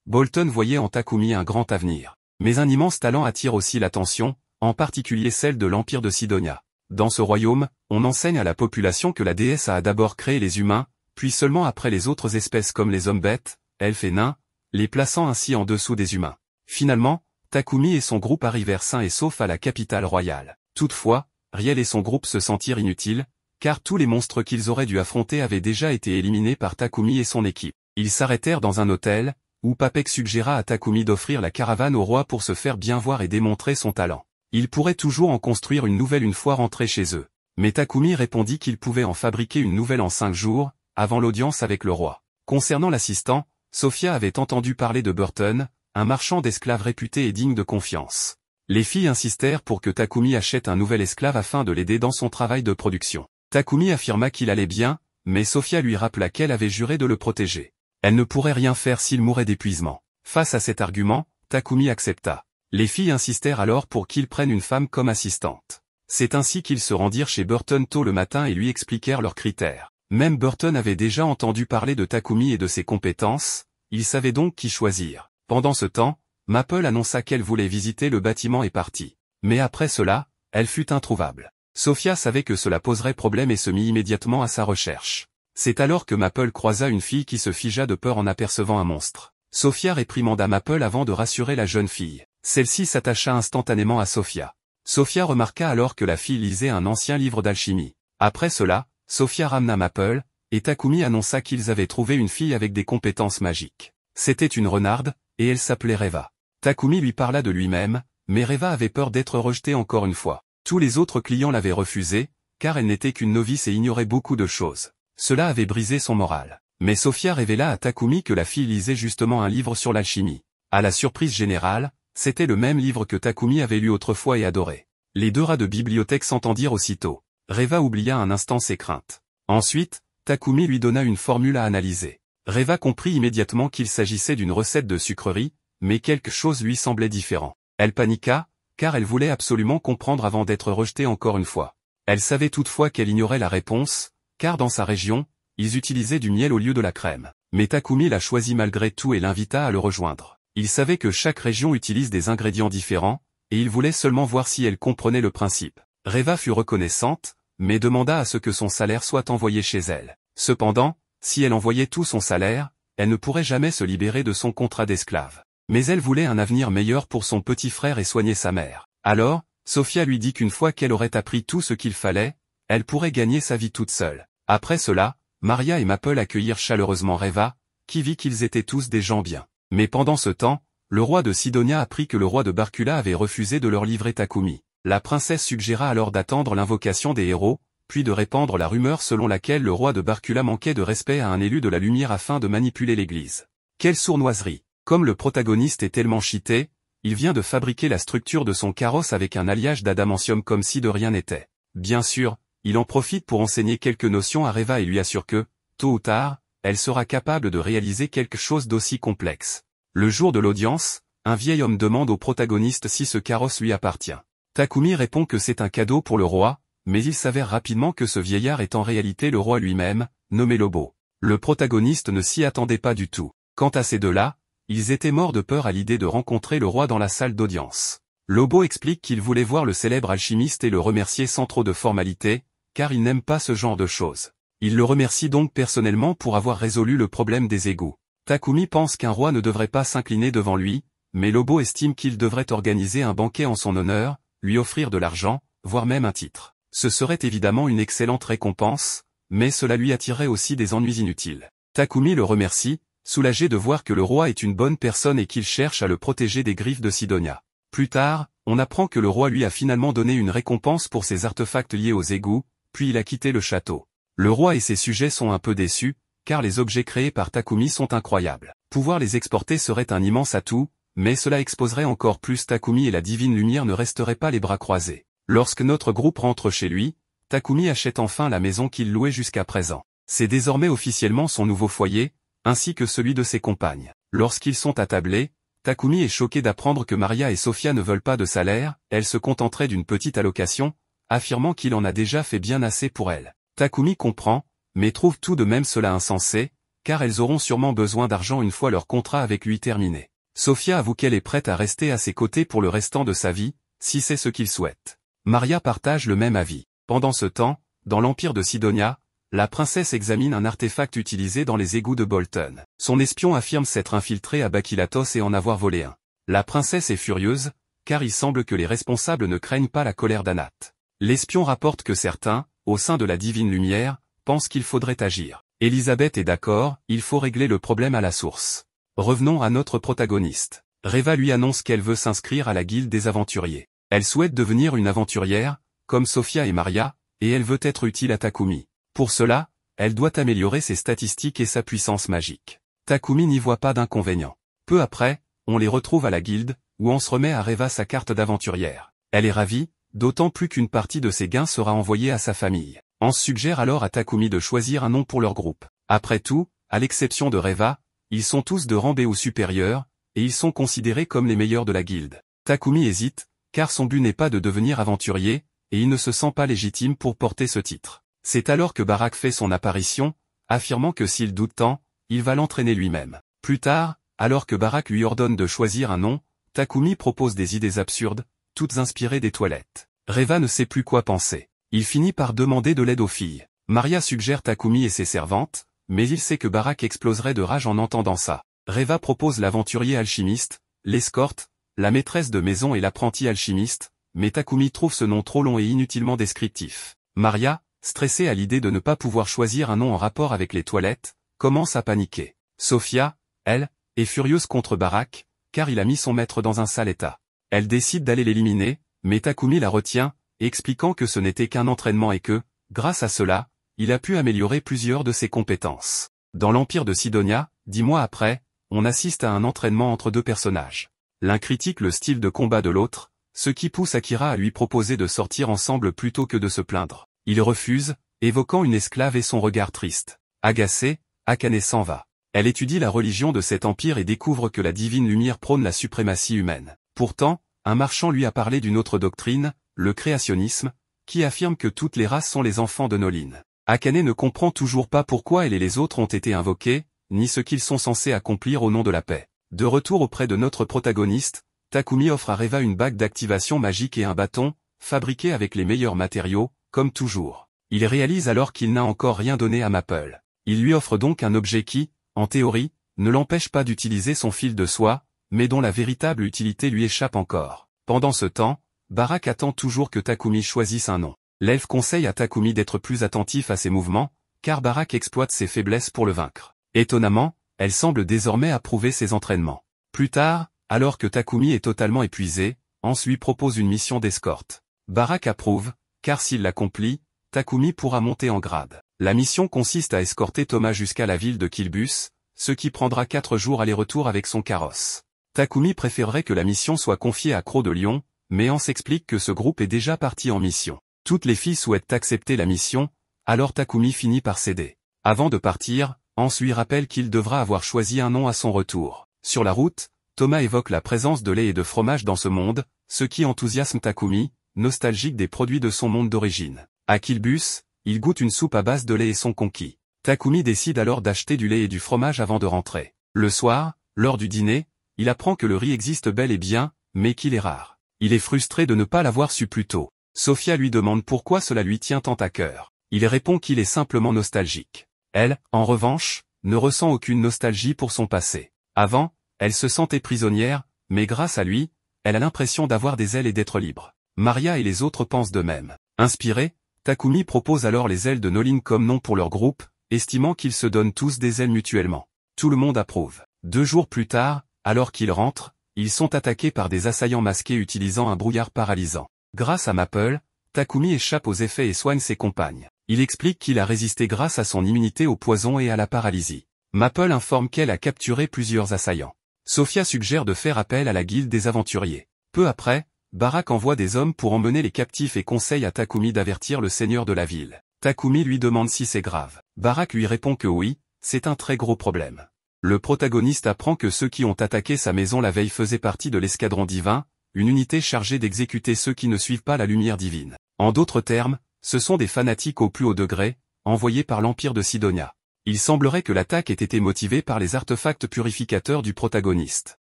Bolton voyait en Takumi un grand avenir. Mais un immense talent attire aussi l'attention, en particulier celle de l'Empire de Sidonia. Dans ce royaume, on enseigne à la population que la déesse a d'abord créé les humains, puis seulement après les autres espèces comme les hommes-bêtes, elfes et nains, les plaçant ainsi en dessous des humains. Finalement, Takumi et son groupe arrivèrent sains et saufs à la capitale royale. Toutefois, Riel et son groupe se sentirent inutiles, car tous les monstres qu'ils auraient dû affronter avaient déjà été éliminés par Takumi et son équipe. Ils s'arrêtèrent dans un hôtel, où Papek suggéra à Takumi d'offrir la caravane au roi pour se faire bien voir et démontrer son talent. Il pourrait toujours en construire une nouvelle une fois rentré chez eux. Mais Takumi répondit qu'il pouvait en fabriquer une nouvelle en 5 jours, avant l'audience avec le roi. Concernant l'assistant, Sophia avait entendu parler de Burton, un marchand d'esclaves réputé et digne de confiance. Les filles insistèrent pour que Takumi achète un nouvel esclave afin de l'aider dans son travail de production. Takumi affirma qu'il allait bien, mais Sophia lui rappela qu'elle avait juré de le protéger. Elle ne pourrait rien faire s'il mourait d'épuisement. Face à cet argument, Takumi accepta. Les filles insistèrent alors pour qu'il prenne une femme comme assistante. C'est ainsi qu'ils se rendirent chez Burton tôt le matin et lui expliquèrent leurs critères. Même Burton avait déjà entendu parler de Takumi et de ses compétences, il savait donc qui choisir. Pendant ce temps, Maple annonça qu'elle voulait visiter le bâtiment et partit. Mais après cela, elle fut introuvable. Sophia savait que cela poserait problème et se mit immédiatement à sa recherche. C'est alors que Maple croisa une fille qui se figea de peur en apercevant un monstre. Sophia réprimanda Maple avant de rassurer la jeune fille. Celle-ci s'attacha instantanément à Sophia. Sophia remarqua alors que la fille lisait un ancien livre d'alchimie. Après cela, Sophia ramena Maple, et Takumi annonça qu'ils avaient trouvé une fille avec des compétences magiques. C'était une renarde, et elle s'appelait Reva. Takumi lui parla de lui-même, mais Reva avait peur d'être rejetée encore une fois. Tous les autres clients l'avaient refusée, car elle n'était qu'une novice et ignorait beaucoup de choses. Cela avait brisé son moral. Mais Sophia révéla à Takumi que la fille lisait justement un livre sur l'alchimie. À la surprise générale, c'était le même livre que Takumi avait lu autrefois et adoré. Les deux rats de bibliothèque s'entendirent aussitôt. Reva oublia un instant ses craintes. Ensuite, Takumi lui donna une formule à analyser. Reva comprit immédiatement qu'il s'agissait d'une recette de sucrerie, mais quelque chose lui semblait différent. Elle paniqua, car elle voulait absolument comprendre avant d'être rejetée encore une fois. Elle savait toutefois qu'elle ignorait la réponse, car dans sa région, ils utilisaient du miel au lieu de la crème. Mais Takumi la choisit malgré tout et l'invita à le rejoindre. Il savait que chaque région utilise des ingrédients différents, et il voulait seulement voir si elle comprenait le principe. Reva fut reconnaissante, mais demanda à ce que son salaire soit envoyé chez elle. Cependant, si elle envoyait tout son salaire, elle ne pourrait jamais se libérer de son contrat d'esclave. Mais elle voulait un avenir meilleur pour son petit frère et soigner sa mère. Alors, Sophia lui dit qu'une fois qu'elle aurait appris tout ce qu'il fallait, elle pourrait gagner sa vie toute seule. Après cela, Maria et Maple accueillirent chaleureusement Reva, qui vit qu'ils étaient tous des gens bien. Mais pendant ce temps, le roi de Sidonia apprit que le roi de Barcula avait refusé de leur livrer Takumi. La princesse suggéra alors d'attendre l'invocation des héros, puis de répandre la rumeur selon laquelle le roi de Barcula manquait de respect à un élu de la lumière afin de manipuler l'église. Quelle sournoiserie! Comme le protagoniste est tellement cheaté, il vient de fabriquer la structure de son carrosse avec un alliage d'adamantium comme si de rien n'était. Bien sûr, il en profite pour enseigner quelques notions à Reva et lui assure que, tôt ou tard, elle sera capable de réaliser quelque chose d'aussi complexe. Le jour de l'audience, un vieil homme demande au protagoniste si ce carrosse lui appartient. Takumi répond que c'est un cadeau pour le roi, mais il s'avère rapidement que ce vieillard est en réalité le roi lui-même, nommé Lobo. Le protagoniste ne s'y attendait pas du tout. Quant à ces deux-là, ils étaient morts de peur à l'idée de rencontrer le roi dans la salle d'audience. Lobo explique qu'il voulait voir le célèbre alchimiste et le remercier sans trop de formalité, car il n'aime pas ce genre de choses. Il le remercie donc personnellement pour avoir résolu le problème des égouts. Takumi pense qu'un roi ne devrait pas s'incliner devant lui, mais Lobo estime qu'il devrait organiser un banquet en son honneur, lui offrir de l'argent, voire même un titre. Ce serait évidemment une excellente récompense, mais cela lui attirerait aussi des ennuis inutiles. Takumi le remercie, soulagé de voir que le roi est une bonne personne et qu'il cherche à le protéger des griffes de Sidonia. Plus tard, on apprend que le roi lui a finalement donné une récompense pour ses artefacts liés aux égouts, puis il a quitté le château. Le roi et ses sujets sont un peu déçus, car les objets créés par Takumi sont incroyables. Pouvoir les exporter serait un immense atout, mais cela exposerait encore plus Takumi et la divine lumière ne resteraient pas les bras croisés. Lorsque notre groupe rentre chez lui, Takumi achète enfin la maison qu'il louait jusqu'à présent. C'est désormais officiellement son nouveau foyer, ainsi que celui de ses compagnes. Lorsqu'ils sont attablés, Takumi est choqué d'apprendre que Maria et Sophia ne veulent pas de salaire, elles se contenteraient d'une petite allocation, affirmant qu'il en a déjà fait bien assez pour elles. Takumi comprend, mais trouve tout de même cela insensé, car elles auront sûrement besoin d'argent une fois leur contrat avec lui terminé. Sophia avoue qu'elle est prête à rester à ses côtés pour le restant de sa vie, si c'est ce qu'il souhaite. Maria partage le même avis. Pendant ce temps, dans l'empire de Sidonia, la princesse examine un artefact utilisé dans les égouts de Bolton. Son espion affirme s'être infiltré à Bakilatos et en avoir volé un. La princesse est furieuse, car il semble que les responsables ne craignent pas la colère d'Anat. L'espion rapporte que certains, au sein de la divine lumière, pensent qu'il faudrait agir. Elisabeth est d'accord, il faut régler le problème à la source. Revenons à notre protagoniste. Reva lui annonce qu'elle veut s'inscrire à la guilde des aventuriers. Elle souhaite devenir une aventurière, comme Sophia et Maria, et elle veut être utile à Takumi. Pour cela, elle doit améliorer ses statistiques et sa puissance magique. Takumi n'y voit pas d'inconvénient. Peu après, on les retrouve à la guilde, où on se remet à Reva sa carte d'aventurière. Elle est ravie, d'autant plus qu'une partie de ses gains sera envoyée à sa famille. On suggère alors à Takumi de choisir un nom pour leur groupe. Après tout, à l'exception de Reva, ils sont tous de rang B ou supérieur, et ils sont considérés comme les meilleurs de la guilde. Takumi hésite, car son but n'est pas de devenir aventurier, et il ne se sent pas légitime pour porter ce titre. C'est alors que Barak fait son apparition, affirmant que s'il doute tant, il va l'entraîner lui-même. Plus tard, alors que Barak lui ordonne de choisir un nom, Takumi propose des idées absurdes, toutes inspirées des toilettes. Reva ne sait plus quoi penser. Il finit par demander de l'aide aux filles. Maria suggère Takumi et ses servantes, mais il sait que Barak exploserait de rage en entendant ça. Reva propose l'aventurier alchimiste, l'escorte, la maîtresse de maison et l'apprenti alchimiste, mais Takumi trouve ce nom trop long et inutilement descriptif. Maria, stressée à l'idée de ne pas pouvoir choisir un nom en rapport avec les toilettes, commence à paniquer. Sofia, elle, est furieuse contre Barak, car il a mis son maître dans un sale état. Elle décide d'aller l'éliminer, mais Takumi la retient, expliquant que ce n'était qu'un entraînement et que, grâce à cela, il a pu améliorer plusieurs de ses compétences. Dans l'Empire de Sidonia, 10 mois après, on assiste à un entraînement entre deux personnages. L'un critique le style de combat de l'autre, ce qui pousse Akira à lui proposer de sortir ensemble plutôt que de se plaindre. Il refuse, évoquant une esclave et son regard triste. Agacée, Akane s'en va. Elle étudie la religion de cet empire et découvre que la divine lumière prône la suprématie humaine. Pourtant, un marchand lui a parlé d'une autre doctrine, le créationnisme, qui affirme que toutes les races sont les enfants de Noline. Akane ne comprend toujours pas pourquoi elle et les autres ont été invoqués, ni ce qu'ils sont censés accomplir au nom de la paix. De retour auprès de notre protagoniste, Takumi offre à Reva une bague d'activation magique et un bâton, fabriqués avec les meilleurs matériaux, comme toujours. Il réalise alors qu'il n'a encore rien donné à Maple. Il lui offre donc un objet qui, en théorie, ne l'empêche pas d'utiliser son fil de soie, mais dont la véritable utilité lui échappe encore. Pendant ce temps, Barak attend toujours que Takumi choisisse un nom. L'elfe conseille à Takumi d'être plus attentif à ses mouvements, car Barak exploite ses faiblesses pour le vaincre. Étonnamment, elle semble désormais approuver ses entraînements. Plus tard, alors que Takumi est totalement épuisé, Hans lui propose une mission d'escorte. Barak approuve, car s'il l'accomplit, Takumi pourra monter en grade. La mission consiste à escorter Thomas jusqu'à la ville de Kilbus, ce qui prendra 4 jours aller-retour avec son carrosse. Takumi préférerait que la mission soit confiée à Croc de Lion, mais Hans explique que ce groupe est déjà parti en mission. Toutes les filles souhaitent accepter la mission, alors Takumi finit par céder. Avant de partir, Hans lui rappelle qu'il devra avoir choisi un nom à son retour. Sur la route, Thomas évoque la présence de lait et de fromage dans ce monde, ce qui enthousiasme Takumi, nostalgique des produits de son monde d'origine. À Kilbus, il goûte une soupe à base de lait et son conquis. Takumi décide alors d'acheter du lait et du fromage avant de rentrer. Le soir, lors du dîner, il apprend que le riz existe bel et bien, mais qu'il est rare. Il est frustré de ne pas l'avoir su plus tôt. Sofia lui demande pourquoi cela lui tient tant à cœur. Il répond qu'il est simplement nostalgique. Elle, en revanche, ne ressent aucune nostalgie pour son passé. Avant, elle se sentait prisonnière, mais grâce à lui, elle a l'impression d'avoir des ailes et d'être libre. Maria et les autres pensent de même. Inspiré, Takumi propose alors les ailes de Noline comme nom pour leur groupe, estimant qu'ils se donnent tous des ailes mutuellement. Tout le monde approuve. 2 jours plus tard, alors qu'ils rentrent, ils sont attaqués par des assaillants masqués utilisant un brouillard paralysant. Grâce à Maple, Takumi échappe aux effets et soigne ses compagnes. Il explique qu'il a résisté grâce à son immunité au poison et à la paralysie. Maple informe qu'elle a capturé plusieurs assaillants. Sofia suggère de faire appel à la guilde des aventuriers. Peu après, Barak envoie des hommes pour emmener les captifs et conseille à Takumi d'avertir le seigneur de la ville. Takumi lui demande si c'est grave. Barak lui répond que oui, c'est un très gros problème. Le protagoniste apprend que ceux qui ont attaqué sa maison la veille faisaient partie de l'escadron divin, une unité chargée d'exécuter ceux qui ne suivent pas la lumière divine. En d'autres termes, ce sont des fanatiques au plus haut degré, envoyés par l'Empire de Sidonia. Il semblerait que l'attaque ait été motivée par les artefacts purificateurs du protagoniste.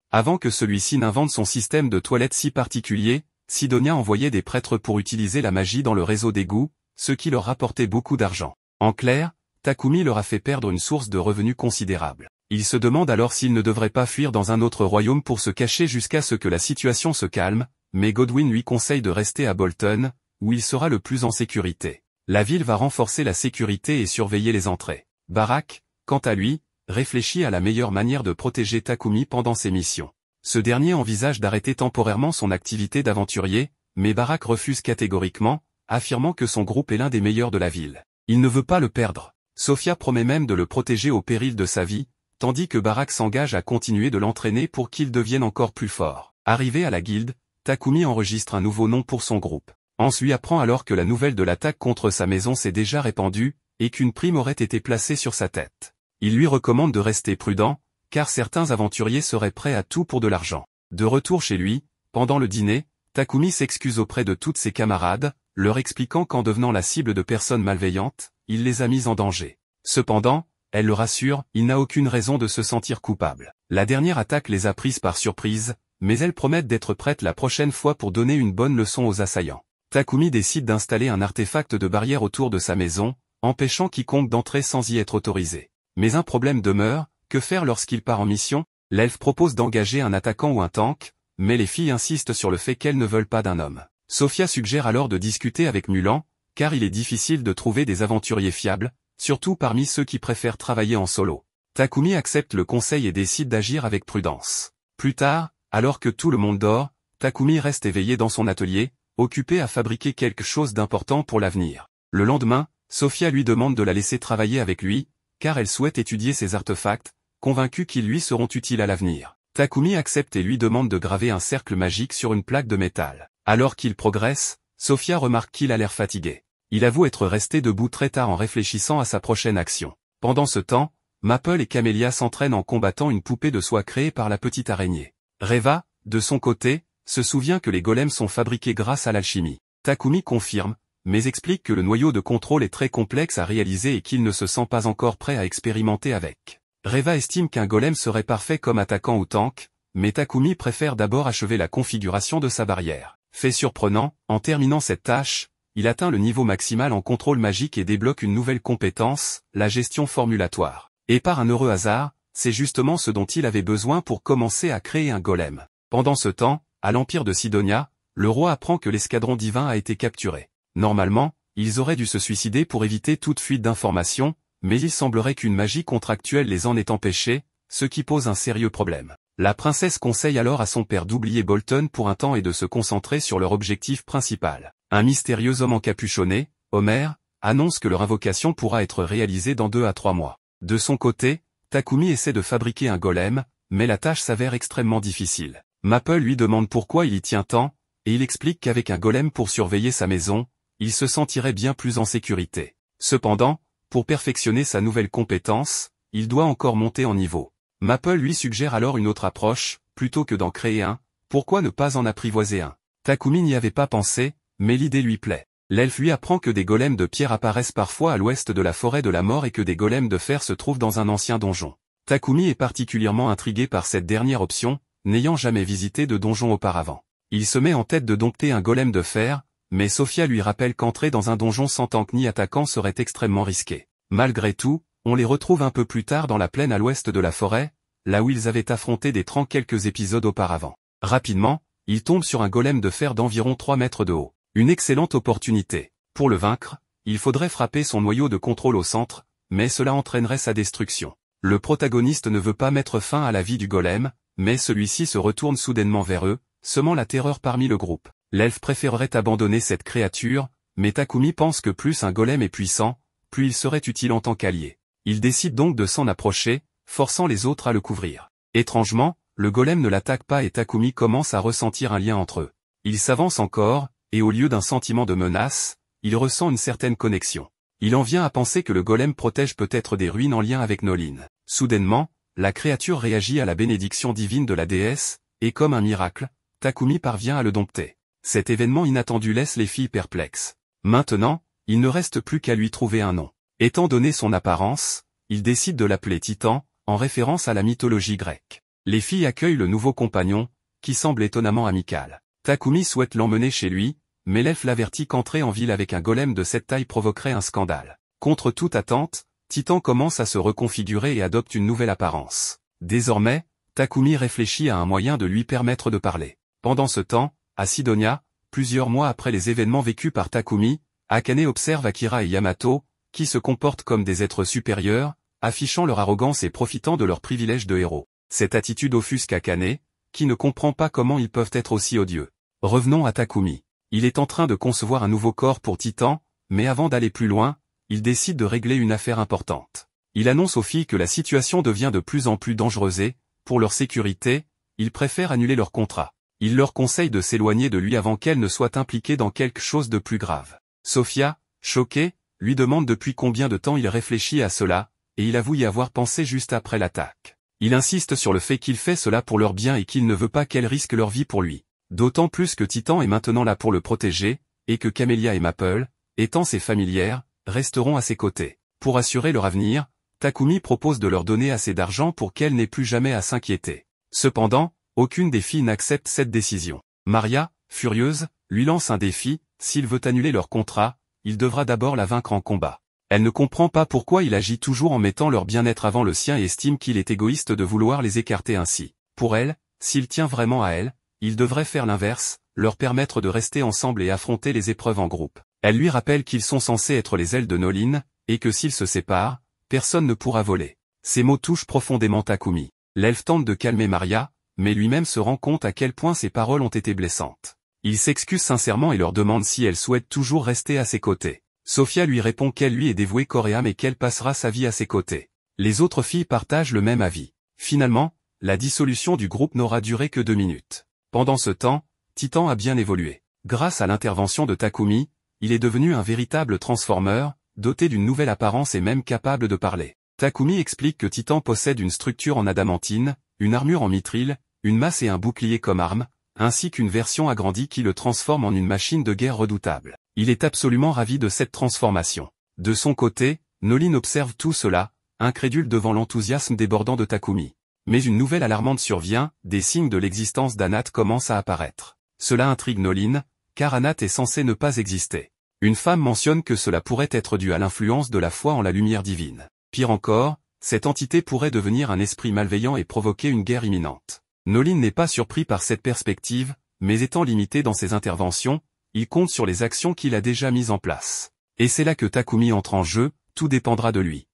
Avant que celui-ci n'invente son système de toilettes si particulier, Sidonia envoyait des prêtres pour utiliser la magie dans le réseau d'égouts, ce qui leur rapportait beaucoup d'argent. En clair, Takumi leur a fait perdre une source de revenus considérable. Il se demande alors s'il ne devrait pas fuir dans un autre royaume pour se cacher jusqu'à ce que la situation se calme, mais Godwin lui conseille de rester à Bolton, où il sera le plus en sécurité. La ville va renforcer la sécurité et surveiller les entrées. Barak, quant à lui, réfléchit à la meilleure manière de protéger Takumi pendant ses missions. Ce dernier envisage d'arrêter temporairement son activité d'aventurier, mais Barak refuse catégoriquement, affirmant que son groupe est l'un des meilleurs de la ville. Il ne veut pas le perdre. Sofia promet même de le protéger au péril de sa vie, tandis que Barak s'engage à continuer de l'entraîner pour qu'il devienne encore plus fort. Arrivé à la guilde, Takumi enregistre un nouveau nom pour son groupe. Hans lui apprend alors que la nouvelle de l'attaque contre sa maison s'est déjà répandue, et qu'une prime aurait été placée sur sa tête. Il lui recommande de rester prudent, car certains aventuriers seraient prêts à tout pour de l'argent. De retour chez lui, pendant le dîner, Takumi s'excuse auprès de toutes ses camarades, leur expliquant qu'en devenant la cible de personnes malveillantes, il les a mises en danger. Cependant, elle le rassure, il n'a aucune raison de se sentir coupable. La dernière attaque les a prises par surprise, mais elles promettent d'être prêtes la prochaine fois pour donner une bonne leçon aux assaillants. Takumi décide d'installer un artefact de barrière autour de sa maison, empêchant quiconque d'entrer sans y être autorisé. Mais un problème demeure, que faire lorsqu'il part en mission? L'elfe propose d'engager un attaquant ou un tank, mais les filles insistent sur le fait qu'elles ne veulent pas d'un homme. Sofia suggère alors de discuter avec Mulan, car il est difficile de trouver des aventuriers fiables, surtout parmi ceux qui préfèrent travailler en solo. Takumi accepte le conseil et décide d'agir avec prudence. Plus tard, alors que tout le monde dort, Takumi reste éveillé dans son atelier, occupé à fabriquer quelque chose d'important pour l'avenir. Le lendemain, Sofia lui demande de la laisser travailler avec lui, car elle souhaite étudier ses artefacts, convaincue qu'ils lui seront utiles à l'avenir. Takumi accepte et lui demande de graver un cercle magique sur une plaque de métal. Alors qu'il progresse, Sofia remarque qu'il a l'air fatigué. Il avoue être resté debout très tard en réfléchissant à sa prochaine action. Pendant ce temps, Maple et Camélia s'entraînent en combattant une poupée de soie créée par la petite araignée. Reva, de son côté, se souvient que les golems sont fabriqués grâce à l'alchimie. Takumi confirme, mais explique que le noyau de contrôle est très complexe à réaliser et qu'il ne se sent pas encore prêt à expérimenter avec. Reva estime qu'un golem serait parfait comme attaquant ou tank, mais Takumi préfère d'abord achever la configuration de sa barrière. Fait surprenant, en terminant cette tâche, il atteint le niveau maximal en contrôle magique et débloque une nouvelle compétence, la gestion formulatoire. Et par un heureux hasard, c'est justement ce dont il avait besoin pour commencer à créer un golem. Pendant ce temps, à l'Empire de Sidonia, le roi apprend que l'escadron divin a été capturé. Normalement, ils auraient dû se suicider pour éviter toute fuite d'informations, mais il semblerait qu'une magie contractuelle les en ait empêchés, ce qui pose un sérieux problème. La princesse conseille alors à son père d'oublier Bolton pour un temps et de se concentrer sur leur objectif principal. Un mystérieux homme encapuchonné, Homer, annonce que leur invocation pourra être réalisée dans 2 à 3 mois. De son côté, Takumi essaie de fabriquer un golem, mais la tâche s'avère extrêmement difficile. Maple lui demande pourquoi il y tient tant, et il explique qu'avec un golem pour surveiller sa maison, il se sentirait bien plus en sécurité. Cependant, pour perfectionner sa nouvelle compétence, il doit encore monter en niveau. Maple lui suggère alors une autre approche, plutôt que d'en créer un, pourquoi ne pas en apprivoiser un? Takumi n'y avait pas pensé, mais l'idée lui plaît. L'elfe lui apprend que des golems de pierre apparaissent parfois à l'ouest de la forêt de la mort et que des golems de fer se trouvent dans un ancien donjon. Takumi est particulièrement intrigué par cette dernière option, n'ayant jamais visité de donjon auparavant. Il se met en tête de dompter un golem de fer, mais Sofia lui rappelle qu'entrer dans un donjon sans tank ni attaquant serait extrêmement risqué. Malgré tout, on les retrouve un peu plus tard dans la plaine à l'ouest de la forêt, là où ils avaient affronté des Tranks quelques épisodes auparavant. Rapidement, ils tombent sur un golem de fer d'environ 3 mètres de haut. Une excellente opportunité. Pour le vaincre, il faudrait frapper son noyau de contrôle au centre, mais cela entraînerait sa destruction. Le protagoniste ne veut pas mettre fin à la vie du golem, mais celui-ci se retourne soudainement vers eux, semant la terreur parmi le groupe. L'elfe préférerait abandonner cette créature, mais Takumi pense que plus un golem est puissant, plus il serait utile en tant qu'allié. Il décide donc de s'en approcher, forçant les autres à le couvrir. Étrangement, le golem ne l'attaque pas et Takumi commence à ressentir un lien entre eux. Il s'avance encore, et au lieu d'un sentiment de menace, il ressent une certaine connexion. Il en vient à penser que le golem protège peut-être des ruines en lien avec Nolin. Soudainement, la créature réagit à la bénédiction divine de la déesse, et comme un miracle, Takumi parvient à le dompter. Cet événement inattendu laisse les filles perplexes. Maintenant, il ne reste plus qu'à lui trouver un nom. Étant donné son apparence, il décide de l'appeler Titan, en référence à la mythologie grecque. Les filles accueillent le nouveau compagnon, qui semble étonnamment amical. Takumi souhaite l'emmener chez lui, mais l'elfe l'avertit qu'entrer en ville avec un golem de cette taille provoquerait un scandale. Contre toute attente, Titan commence à se reconfigurer et adopte une nouvelle apparence. Désormais, Takumi réfléchit à un moyen de lui permettre de parler. Pendant ce temps, à Sidonia, plusieurs mois après les événements vécus par Takumi, Akane observe Akira et Yamato, qui se comportent comme des êtres supérieurs, affichant leur arrogance et profitant de leurs privilèges de héros. Cette attitude offusque Akane, qui ne comprend pas comment ils peuvent être aussi odieux. Revenons à Takumi. Il est en train de concevoir un nouveau corps pour Titan, mais avant d'aller plus loin, il décide de régler une affaire importante. Il annonce aux filles que la situation devient de plus en plus dangereuse et, pour leur sécurité, il préfère annuler leur contrat. Il leur conseille de s'éloigner de lui avant qu'elles ne soient impliquées dans quelque chose de plus grave. Sofia, choquée, lui demande depuis combien de temps il réfléchit à cela, et il avoue y avoir pensé juste après l'attaque. Il insiste sur le fait qu'il fait cela pour leur bien et qu'il ne veut pas qu'elles risquent leur vie pour lui. D'autant plus que Titan est maintenant là pour le protéger, et que Camélia et Maple, étant ses familières, resteront à ses côtés. Pour assurer leur avenir, Takumi propose de leur donner assez d'argent pour qu'elles n'aient plus jamais à s'inquiéter. Cependant, aucune des filles n'accepte cette décision. Maria, furieuse, lui lance un défi, s'il veut annuler leur contrat, il devra d'abord la vaincre en combat. Elle ne comprend pas pourquoi il agit toujours en mettant leur bien-être avant le sien et estime qu'il est égoïste de vouloir les écarter ainsi. Pour elle, s'il tient vraiment à elle, il devrait faire l'inverse, leur permettre de rester ensemble et affronter les épreuves en groupe. Elle lui rappelle qu'ils sont censés être les ailes de Nolin, et que s'ils se séparent, personne ne pourra voler. Ces mots touchent profondément Takumi. L'elfe tente de calmer Maria, mais lui-même se rend compte à quel point ses paroles ont été blessantes. Il s'excuse sincèrement et leur demande si elle souhaite toujours rester à ses côtés. Sophia lui répond qu'elle lui est dévouée corps et âme et qu'elle passera sa vie à ses côtés. Les autres filles partagent le même avis. Finalement, la dissolution du groupe n'aura duré que 2 minutes. Pendant ce temps, Titan a bien évolué. Grâce à l'intervention de Takumi, il est devenu un véritable Transformer, doté d'une nouvelle apparence et même capable de parler. Takumi explique que Titan possède une structure en adamantine, une armure en mithril, une masse et un bouclier comme arme, ainsi qu'une version agrandie qui le transforme en une machine de guerre redoutable. Il est absolument ravi de cette transformation. De son côté, Nolin observe tout cela, incrédule devant l'enthousiasme débordant de Takumi. Mais une nouvelle alarmante survient, des signes de l'existence d'Anat commencent à apparaître. Cela intrigue Nolin, car Anat est censé ne pas exister. Une femme mentionne que cela pourrait être dû à l'influence de la foi en la lumière divine. Pire encore, cette entité pourrait devenir un esprit malveillant et provoquer une guerre imminente. Nolin n'est pas surpris par cette perspective, mais étant limité dans ses interventions, il compte sur les actions qu'il a déjà mises en place. Et c'est là que Takumi entre en jeu, tout dépendra de lui.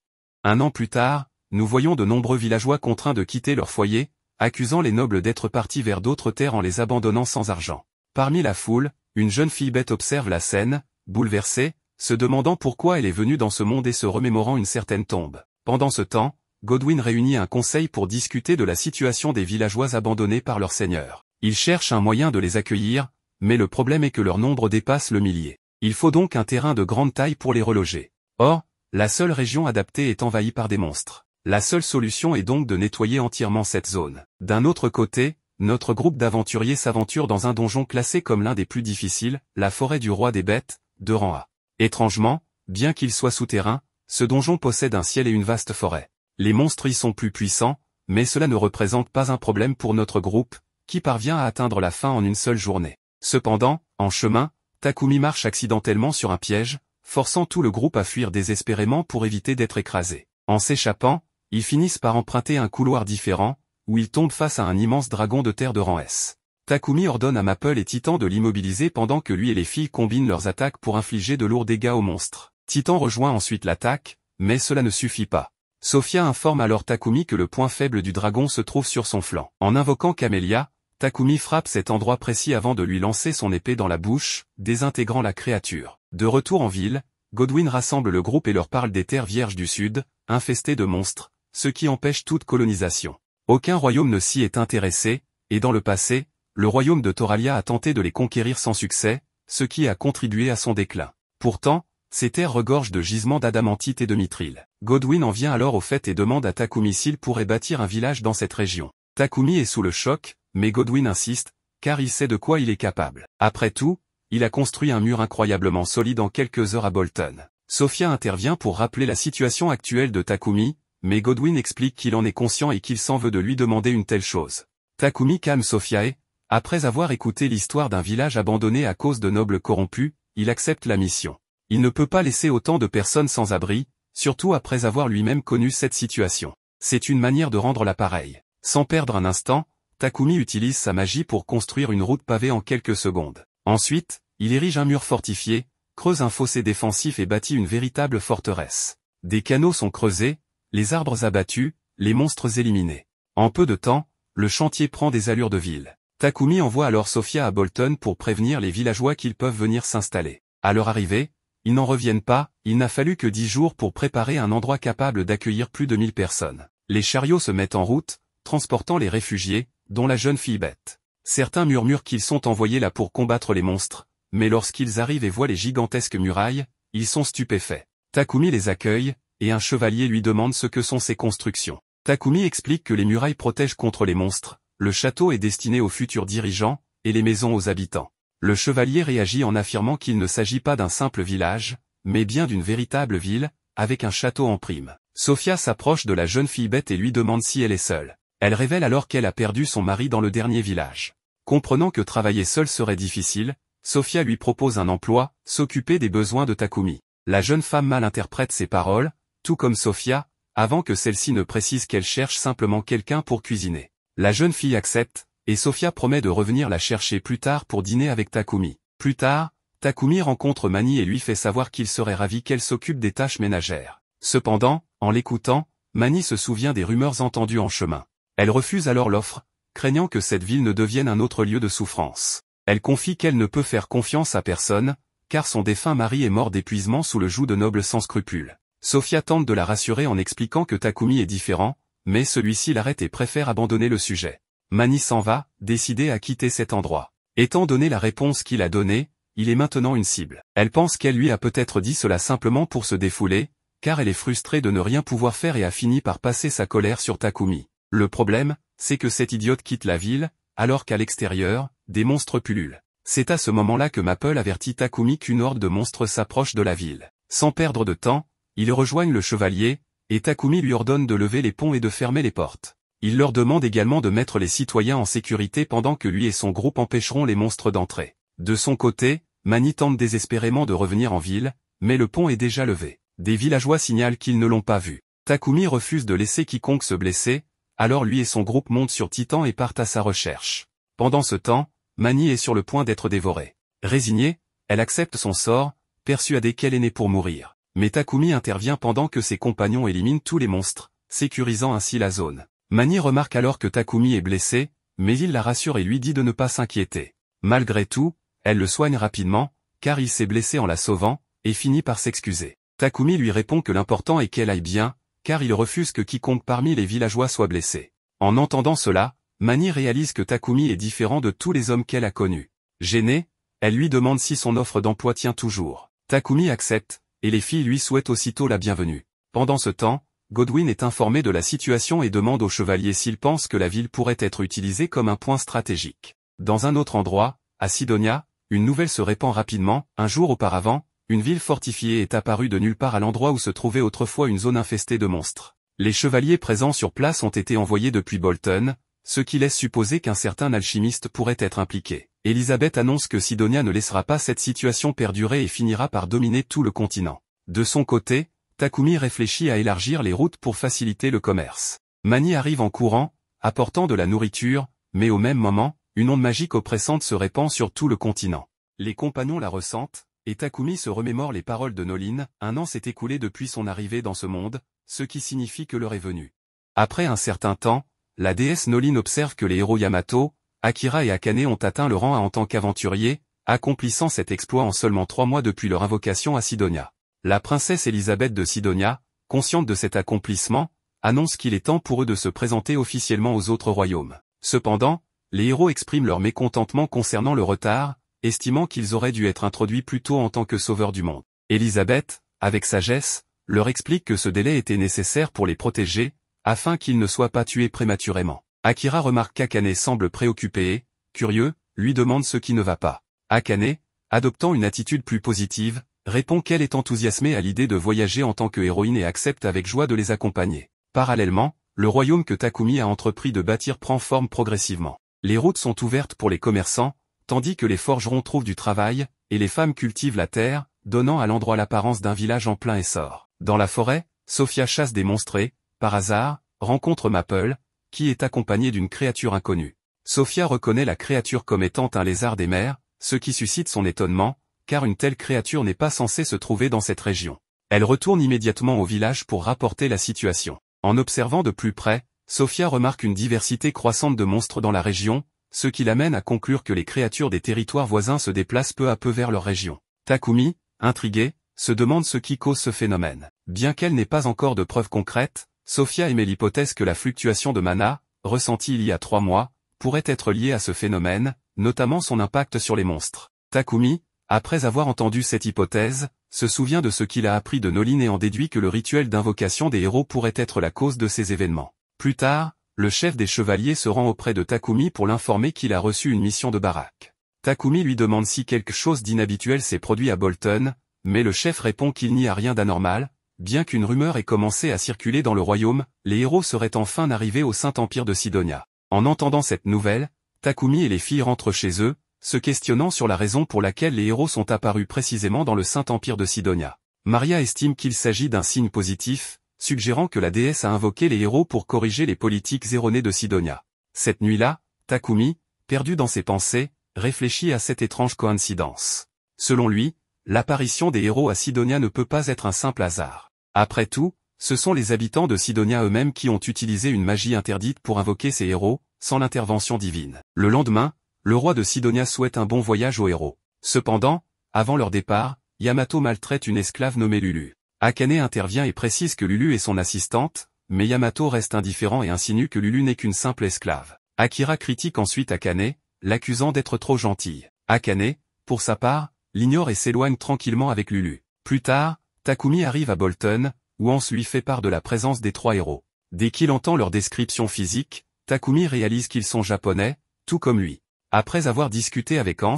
1 an plus tard, nous voyons de nombreux villageois contraints de quitter leur foyer, accusant les nobles d'être partis vers d'autres terres en les abandonnant sans argent. Parmi la foule, une jeune fille bête observe la scène, bouleversée, se demandant pourquoi elle est venue dans ce monde et se remémorant une certaine tombe. Pendant ce temps, Godwyn réunit un conseil pour discuter de la situation des villageois abandonnés par leur seigneur. Il cherche un moyen de les accueillir, mais le problème est que leur nombre dépasse le millier. Il faut donc un terrain de grande taille pour les reloger. Or, la seule région adaptée est envahie par des monstres. La seule solution est donc de nettoyer entièrement cette zone. D'un autre côté, notre groupe d'aventuriers s'aventure dans un donjon classé comme l'un des plus difficiles, la forêt du roi des bêtes, de rang A. Étrangement, bien qu'il soit souterrain, ce donjon possède un ciel et une vaste forêt. Les monstres y sont plus puissants, mais cela ne représente pas un problème pour notre groupe, qui parvient à atteindre la fin en une seule journée. Cependant, en chemin, Takumi marche accidentellement sur un piège, forçant tout le groupe à fuir désespérément pour éviter d'être écrasé. En s'échappant, ils finissent par emprunter un couloir différent, où ils tombent face à un immense dragon de terre de rang S. Takumi ordonne à Maple et Titan de l'immobiliser pendant que lui et les filles combinent leurs attaques pour infliger de lourds dégâts aux monstres. Titan rejoint ensuite l'attaque, mais cela ne suffit pas. Sophia informe alors Takumi que le point faible du dragon se trouve sur son flanc. En invoquant Camélia, Takumi frappe cet endroit précis avant de lui lancer son épée dans la bouche, désintégrant la créature. De retour en ville, Godwyn rassemble le groupe et leur parle des terres vierges du sud, infestées de monstres, ce qui empêche toute colonisation. Aucun royaume ne s'y est intéressé, et dans le passé, le royaume de Toralia a tenté de les conquérir sans succès, ce qui a contribué à son déclin. Pourtant, ces terres regorgent de gisements d'adamantite et de mithril. Godwyn en vient alors au fait et demande à Takumi s'il pourrait bâtir un village dans cette région. Takumi est sous le choc, mais Godwyn insiste, car il sait de quoi il est capable. Après tout, il a construit un mur incroyablement solide en quelques heures à Bolton. Sophia intervient pour rappeler la situation actuelle de Takumi, mais Godwyn explique qu'il en est conscient et qu'il s'en veut de lui demander une telle chose. Takumi calme Sophia et, après avoir écouté l'histoire d'un village abandonné à cause de nobles corrompus, il accepte la mission. Il ne peut pas laisser autant de personnes sans abri, surtout après avoir lui-même connu cette situation. C'est une manière de rendre l'appareil. Sans perdre un instant, Takumi utilise sa magie pour construire une route pavée en quelques secondes. Ensuite, il érige un mur fortifié, creuse un fossé défensif et bâtit une véritable forteresse. Des canaux sont creusés, les arbres abattus, les monstres éliminés. En peu de temps, le chantier prend des allures de ville. Takumi envoie alors Sophia à Bolton pour prévenir les villageois qu'ils peuvent venir s'installer. À leur arrivée, ils n'en reviennent pas, il n'a fallu que 10 jours pour préparer un endroit capable d'accueillir plus de 1000 personnes. Les chariots se mettent en route, transportant les réfugiés, dont la jeune fille bête. Certains murmurent qu'ils sont envoyés là pour combattre les monstres, mais lorsqu'ils arrivent et voient les gigantesques murailles, ils sont stupéfaits. Takumi les accueille, et un chevalier lui demande ce que sont ces constructions. Takumi explique que les murailles protègent contre les monstres, le château est destiné aux futurs dirigeants, et les maisons aux habitants. Le chevalier réagit en affirmant qu'il ne s'agit pas d'un simple village, mais bien d'une véritable ville, avec un château en prime. Sophia s'approche de la jeune fille bête et lui demande si elle est seule. Elle révèle alors qu'elle a perdu son mari dans le dernier village. Comprenant que travailler seule serait difficile, Sophia lui propose un emploi, s'occuper des besoins de Takumi. La jeune femme mal interprète ses paroles, tout comme Sophia, avant que celle-ci ne précise qu'elle cherche simplement quelqu'un pour cuisiner. La jeune fille accepte, et Sophia promet de revenir la chercher plus tard pour dîner avec Takumi. Plus tard, Takumi rencontre Mani et lui fait savoir qu'il serait ravi qu'elle s'occupe des tâches ménagères. Cependant, en l'écoutant, Mani se souvient des rumeurs entendues en chemin. Elle refuse alors l'offre, craignant que cette ville ne devienne un autre lieu de souffrance. Elle confie qu'elle ne peut faire confiance à personne, car son défunt mari est mort d'épuisement sous le joug de nobles sans scrupules. Sophia tente de la rassurer en expliquant que Takumi est différent, mais celui-ci l'arrête et préfère abandonner le sujet. Mani s'en va, décidé à quitter cet endroit. Étant donné la réponse qu'il a donnée, il est maintenant une cible. Elle pense qu'elle lui a peut-être dit cela simplement pour se défouler, car elle est frustrée de ne rien pouvoir faire et a fini par passer sa colère sur Takumi. Le problème, c'est que cette idiote quitte la ville, alors qu'à l'extérieur, des monstres pullulent. C'est à ce moment-là que Maple avertit Takumi qu'une horde de monstres s'approche de la ville. Sans perdre de temps, ils rejoignent le chevalier, et Takumi lui ordonne de lever les ponts et de fermer les portes. Il leur demande également de mettre les citoyens en sécurité pendant que lui et son groupe empêcheront les monstres d'entrer. De son côté, Mani tente désespérément de revenir en ville, mais le pont est déjà levé. Des villageois signalent qu'ils ne l'ont pas vu. Takumi refuse de laisser quiconque se blesser, alors lui et son groupe montent sur Titan et partent à sa recherche. Pendant ce temps, Mani est sur le point d'être dévorée. Résignée, elle accepte son sort, persuadée qu'elle est née pour mourir. Mais Takumi intervient pendant que ses compagnons éliminent tous les monstres, sécurisant ainsi la zone. Mani remarque alors que Takumi est blessé, mais il la rassure et lui dit de ne pas s'inquiéter. Malgré tout, elle le soigne rapidement, car il s'est blessé en la sauvant, et finit par s'excuser. Takumi lui répond que l'important est qu'elle aille bien, car il refuse que quiconque parmi les villageois soit blessé. En entendant cela, Mani réalise que Takumi est différent de tous les hommes qu'elle a connus. Gênée, elle lui demande si son offre d'emploi tient toujours. Takumi accepte, et les filles lui souhaitent aussitôt la bienvenue. Pendant ce temps, Godwin est informé de la situation et demande au chevalier s'il pense que la ville pourrait être utilisée comme un point stratégique. Dans un autre endroit, à Sidonia, une nouvelle se répand rapidement. Un jour auparavant, une ville fortifiée est apparue de nulle part à l'endroit où se trouvait autrefois une zone infestée de monstres. Les chevaliers présents sur place ont été envoyés depuis Bolton, ce qui laisse supposer qu'un certain alchimiste pourrait être impliqué. Elizabeth annonce que Sidonia ne laissera pas cette situation perdurer et finira par dominer tout le continent. De son côté, Takumi réfléchit à élargir les routes pour faciliter le commerce. Mani arrive en courant, apportant de la nourriture, mais au même moment, une onde magique oppressante se répand sur tout le continent. Les compagnons la ressentent, et Takumi se remémore les paroles de Noline. Un an s'est écoulé depuis son arrivée dans ce monde, ce qui signifie que l'heure est venue. Après un certain temps, la déesse Noline observe que les héros Yamato, Akira et Akane ont atteint le rang A en tant qu'aventuriers, accomplissant cet exploit en seulement 3 mois depuis leur invocation à Sidonia. La princesse Elisabeth de Sidonia, consciente de cet accomplissement, annonce qu'il est temps pour eux de se présenter officiellement aux autres royaumes. Cependant, les héros expriment leur mécontentement concernant le retard, estimant qu'ils auraient dû être introduits plus tôt en tant que sauveurs du monde. Elisabeth, avec sagesse, leur explique que ce délai était nécessaire pour les protéger, afin qu'ils ne soient pas tués prématurément. Akira remarque qu'Akane semble préoccupé et, curieux, lui demande ce qui ne va pas. Akane, adoptant une attitude plus positive, répond qu'elle est enthousiasmée à l'idée de voyager en tant que héroïne et accepte avec joie de les accompagner. Parallèlement, le royaume que Takumi a entrepris de bâtir prend forme progressivement. Les routes sont ouvertes pour les commerçants, tandis que les forgerons trouvent du travail, et les femmes cultivent la terre, donnant à l'endroit l'apparence d'un village en plein essor. Dans la forêt, Sophia chasse des monstres et, par hasard, rencontre Maple, qui est accompagnée d'une créature inconnue. Sophia reconnaît la créature comme étant un lézard des mers, ce qui suscite son étonnement, car une telle créature n'est pas censée se trouver dans cette région. Elle retourne immédiatement au village pour rapporter la situation. En observant de plus près, Sophia remarque une diversité croissante de monstres dans la région, ce qui l'amène à conclure que les créatures des territoires voisins se déplacent peu à peu vers leur région. Takumi, intriguée, se demande ce qui cause ce phénomène. Bien qu'elle n'ait pas encore de preuves concrètes, Sophia émet l'hypothèse que la fluctuation de mana, ressentie il y a 3 mois, pourrait être liée à ce phénomène, notamment son impact sur les monstres. Takumi, après avoir entendu cette hypothèse, se souvient de ce qu'il a appris de Noline et en déduit que le rituel d'invocation des héros pourrait être la cause de ces événements. Plus tard, le chef des chevaliers se rend auprès de Takumi pour l'informer qu'il a reçu une mission de baraque. Takumi lui demande si quelque chose d'inhabituel s'est produit à Bolton, mais le chef répond qu'il n'y a rien d'anormal. Bien qu'une rumeur ait commencé à circuler dans le royaume, les héros seraient enfin arrivés au Saint-Empire de Sidonia. En entendant cette nouvelle, Takumi et les filles rentrent chez eux, se questionnant sur la raison pour laquelle les héros sont apparus précisément dans le Saint-Empire de Sidonia. Maria estime qu'il s'agit d'un signe positif, suggérant que la déesse a invoqué les héros pour corriger les politiques erronées de Sidonia. Cette nuit-là, Takumi, perdu dans ses pensées, réfléchit à cette étrange coïncidence. Selon lui, l'apparition des héros à Sidonia ne peut pas être un simple hasard. Après tout, ce sont les habitants de Sidonia eux-mêmes qui ont utilisé une magie interdite pour invoquer ces héros, sans l'intervention divine. Le lendemain, le roi de Sidonia souhaite un bon voyage aux héros. Cependant, avant leur départ, Yamato maltraite une esclave nommée Lulu. Akane intervient et précise que Lulu est son assistante, mais Yamato reste indifférent et insinue que Lulu n'est qu'une simple esclave. Akira critique ensuite Akane, l'accusant d'être trop gentille. Akane, pour sa part, l'ignore et s'éloigne tranquillement avec Lulu. Plus tard, Takumi arrive à Bolton, où Hans lui fait part de la présence des 3 héros. Dès qu'il entend leur description physique, Takumi réalise qu'ils sont japonais, tout comme lui. Après avoir discuté avec Hans,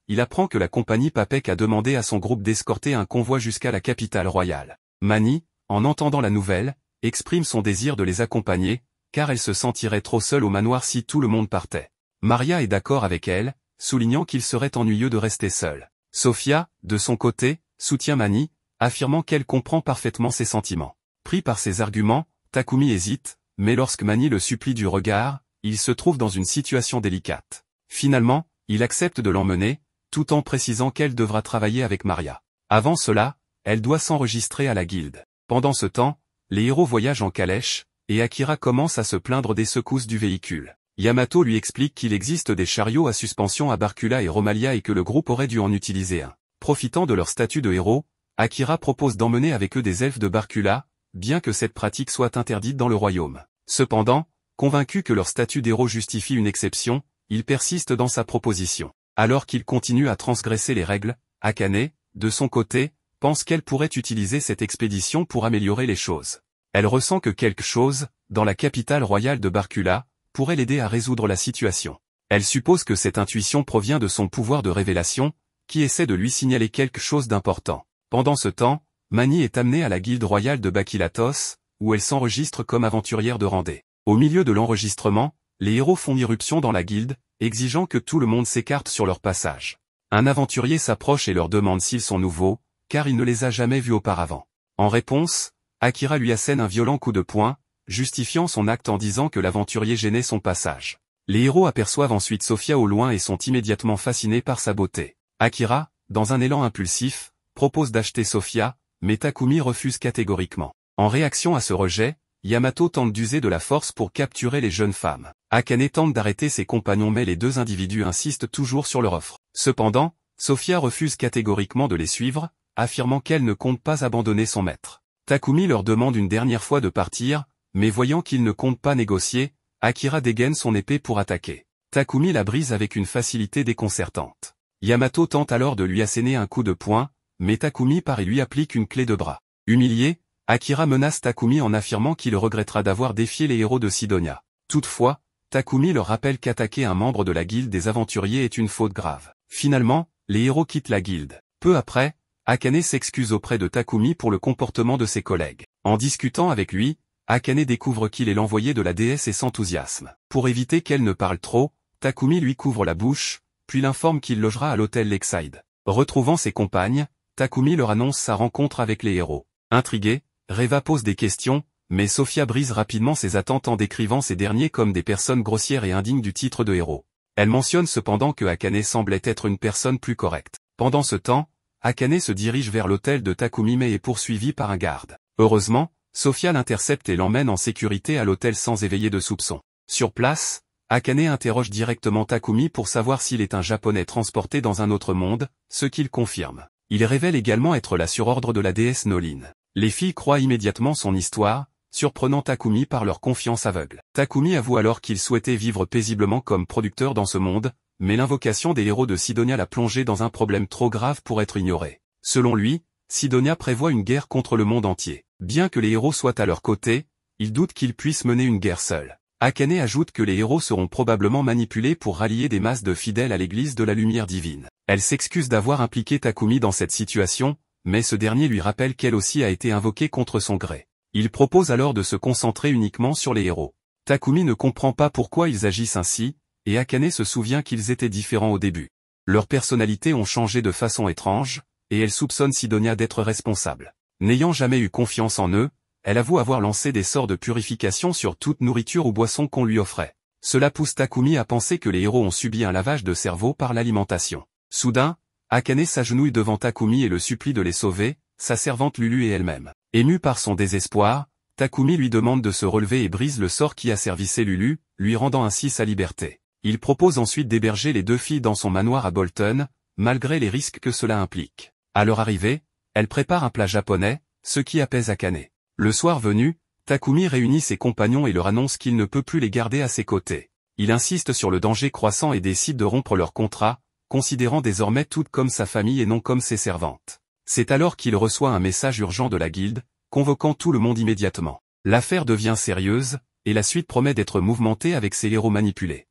il apprend que la compagnie Papek a demandé à son groupe d'escorter un convoi jusqu'à la capitale royale. Mani, en entendant la nouvelle, exprime son désir de les accompagner, car elle se sentirait trop seule au manoir si tout le monde partait. Maria est d'accord avec elle, soulignant qu'il serait ennuyeux de rester seule. Sophia, de son côté, soutient Mani, affirmant qu'elle comprend parfaitement ses sentiments. Pris par ses arguments, Takumi hésite, mais lorsque Mani le supplie du regard, il se trouve dans une situation délicate. Finalement, il accepte de l'emmener, tout en précisant qu'elle devra travailler avec Maria. Avant cela, elle doit s'enregistrer à la guilde. Pendant ce temps, les héros voyagent en calèche, et Akira commence à se plaindre des secousses du véhicule. Yamato lui explique qu'il existe des chariots à suspension à Barcula et Romalia et que le groupe aurait dû en utiliser un. Profitant de leur statut de héros, Akira propose d'emmener avec eux des elfes de Barcula, bien que cette pratique soit interdite dans le royaume. Cependant, convaincu que leur statut d'héros justifie une exception, il persiste dans sa proposition. Alors qu'il continue à transgresser les règles, Akane, de son côté, pense qu'elle pourrait utiliser cette expédition pour améliorer les choses. Elle ressent que quelque chose, dans la capitale royale de Barcula, pourrait l'aider à résoudre la situation. Elle suppose que cette intuition provient de son pouvoir de révélation, qui essaie de lui signaler quelque chose d'important. Pendant ce temps, Mani est amenée à la guilde royale de Bakilatos, où elle s'enregistre comme aventurière de Randé. Au milieu de l'enregistrement, les héros font irruption dans la guilde, exigeant que tout le monde s'écarte sur leur passage. Un aventurier s'approche et leur demande s'ils sont nouveaux, car il ne les a jamais vus auparavant. En réponse, Akira lui assène un violent coup de poing, justifiant son acte en disant que l'aventurier gênait son passage. Les héros aperçoivent ensuite Sophia au loin et sont immédiatement fascinés par sa beauté. Akira, dans un élan impulsif, propose d'acheter Sophia, mais Takumi refuse catégoriquement. En réaction à ce rejet, Yamato tente d'user de la force pour capturer les jeunes femmes. Akane tente d'arrêter ses compagnons mais les deux individus insistent toujours sur leur offre. Cependant, Sophia refuse catégoriquement de les suivre, affirmant qu'elle ne compte pas abandonner son maître. Takumi leur demande une dernière fois de partir, mais voyant qu'ils ne comptent pas négocier, Akira dégaine son épée pour attaquer. Takumi la brise avec une facilité déconcertante. Yamato tente alors de lui asséner un coup de poing, mais Takumi part et lui applique une clé de bras. Humilié, Akira menace Takumi en affirmant qu'il regrettera d'avoir défié les héros de Sidonia. Toutefois, Takumi leur rappelle qu'attaquer un membre de la guilde des aventuriers est une faute grave. Finalement, les héros quittent la guilde. Peu après, Akane s'excuse auprès de Takumi pour le comportement de ses collègues. En discutant avec lui, Akane découvre qu'il est l'envoyé de la déesse et s'enthousiasme. Pour éviter qu'elle ne parle trop, Takumi lui couvre la bouche, puis l'informe qu'il logera à l'hôtel Lakeside. Retrouvant ses compagnes, Takumi leur annonce sa rencontre avec les héros. Intriguée, Reva pose des questions, mais Sophia brise rapidement ses attentes en décrivant ces derniers comme des personnes grossières et indignes du titre de héros. Elle mentionne cependant que Akane semblait être une personne plus correcte. Pendant ce temps, Akane se dirige vers l'hôtel de Takumi mais est poursuivi par un garde. Heureusement, Sophia l'intercepte et l'emmène en sécurité à l'hôtel sans éveiller de soupçons. Sur place, Akane interroge directement Takumi pour savoir s'il est un japonais transporté dans un autre monde, ce qu'il confirme. Il révèle également être là sur ordre de la déesse Noline. Les filles croient immédiatement son histoire, surprenant Takumi par leur confiance aveugle. Takumi avoue alors qu'il souhaitait vivre paisiblement comme producteur dans ce monde, mais l'invocation des héros de Sidonia l'a plongé dans un problème trop grave pour être ignoré. Selon lui, Sidonia prévoit une guerre contre le monde entier. Bien que les héros soient à leur côté, il doute qu'ils puissent mener une guerre seuls. Akane ajoute que les héros seront probablement manipulés pour rallier des masses de fidèles à l'église de la lumière divine. Elle s'excuse d'avoir impliqué Takumi dans cette situation, mais ce dernier lui rappelle qu'elle aussi a été invoquée contre son gré. Il propose alors de se concentrer uniquement sur les héros. Takumi ne comprend pas pourquoi ils agissent ainsi, et Akane se souvient qu'ils étaient différents au début. Leurs personnalités ont changé de façon étrange, et elle soupçonne Sidonia d'être responsable. N'ayant jamais eu confiance en eux, elle avoue avoir lancé des sorts de purification sur toute nourriture ou boisson qu'on lui offrait. Cela pousse Takumi à penser que les héros ont subi un lavage de cerveau par l'alimentation. Soudain, Akane s'agenouille devant Takumi et le supplie de les sauver, sa servante Lulu et elle-même. Émue par son désespoir, Takumi lui demande de se relever et brise le sort qui asservissait Lulu, lui rendant ainsi sa liberté. Il propose ensuite d'héberger les deux filles dans son manoir à Bolton, malgré les risques que cela implique. À leur arrivée, elle prépare un plat japonais, ce qui apaise Akane. Le soir venu, Takumi réunit ses compagnons et leur annonce qu'il ne peut plus les garder à ses côtés. Il insiste sur le danger croissant et décide de rompre leur contrat, considérant désormais toutes comme sa famille et non comme ses servantes. C'est alors qu'il reçoit un message urgent de la guilde, convoquant tout le monde immédiatement. L'affaire devient sérieuse, et la suite promet d'être mouvementée avec ses héros manipulés.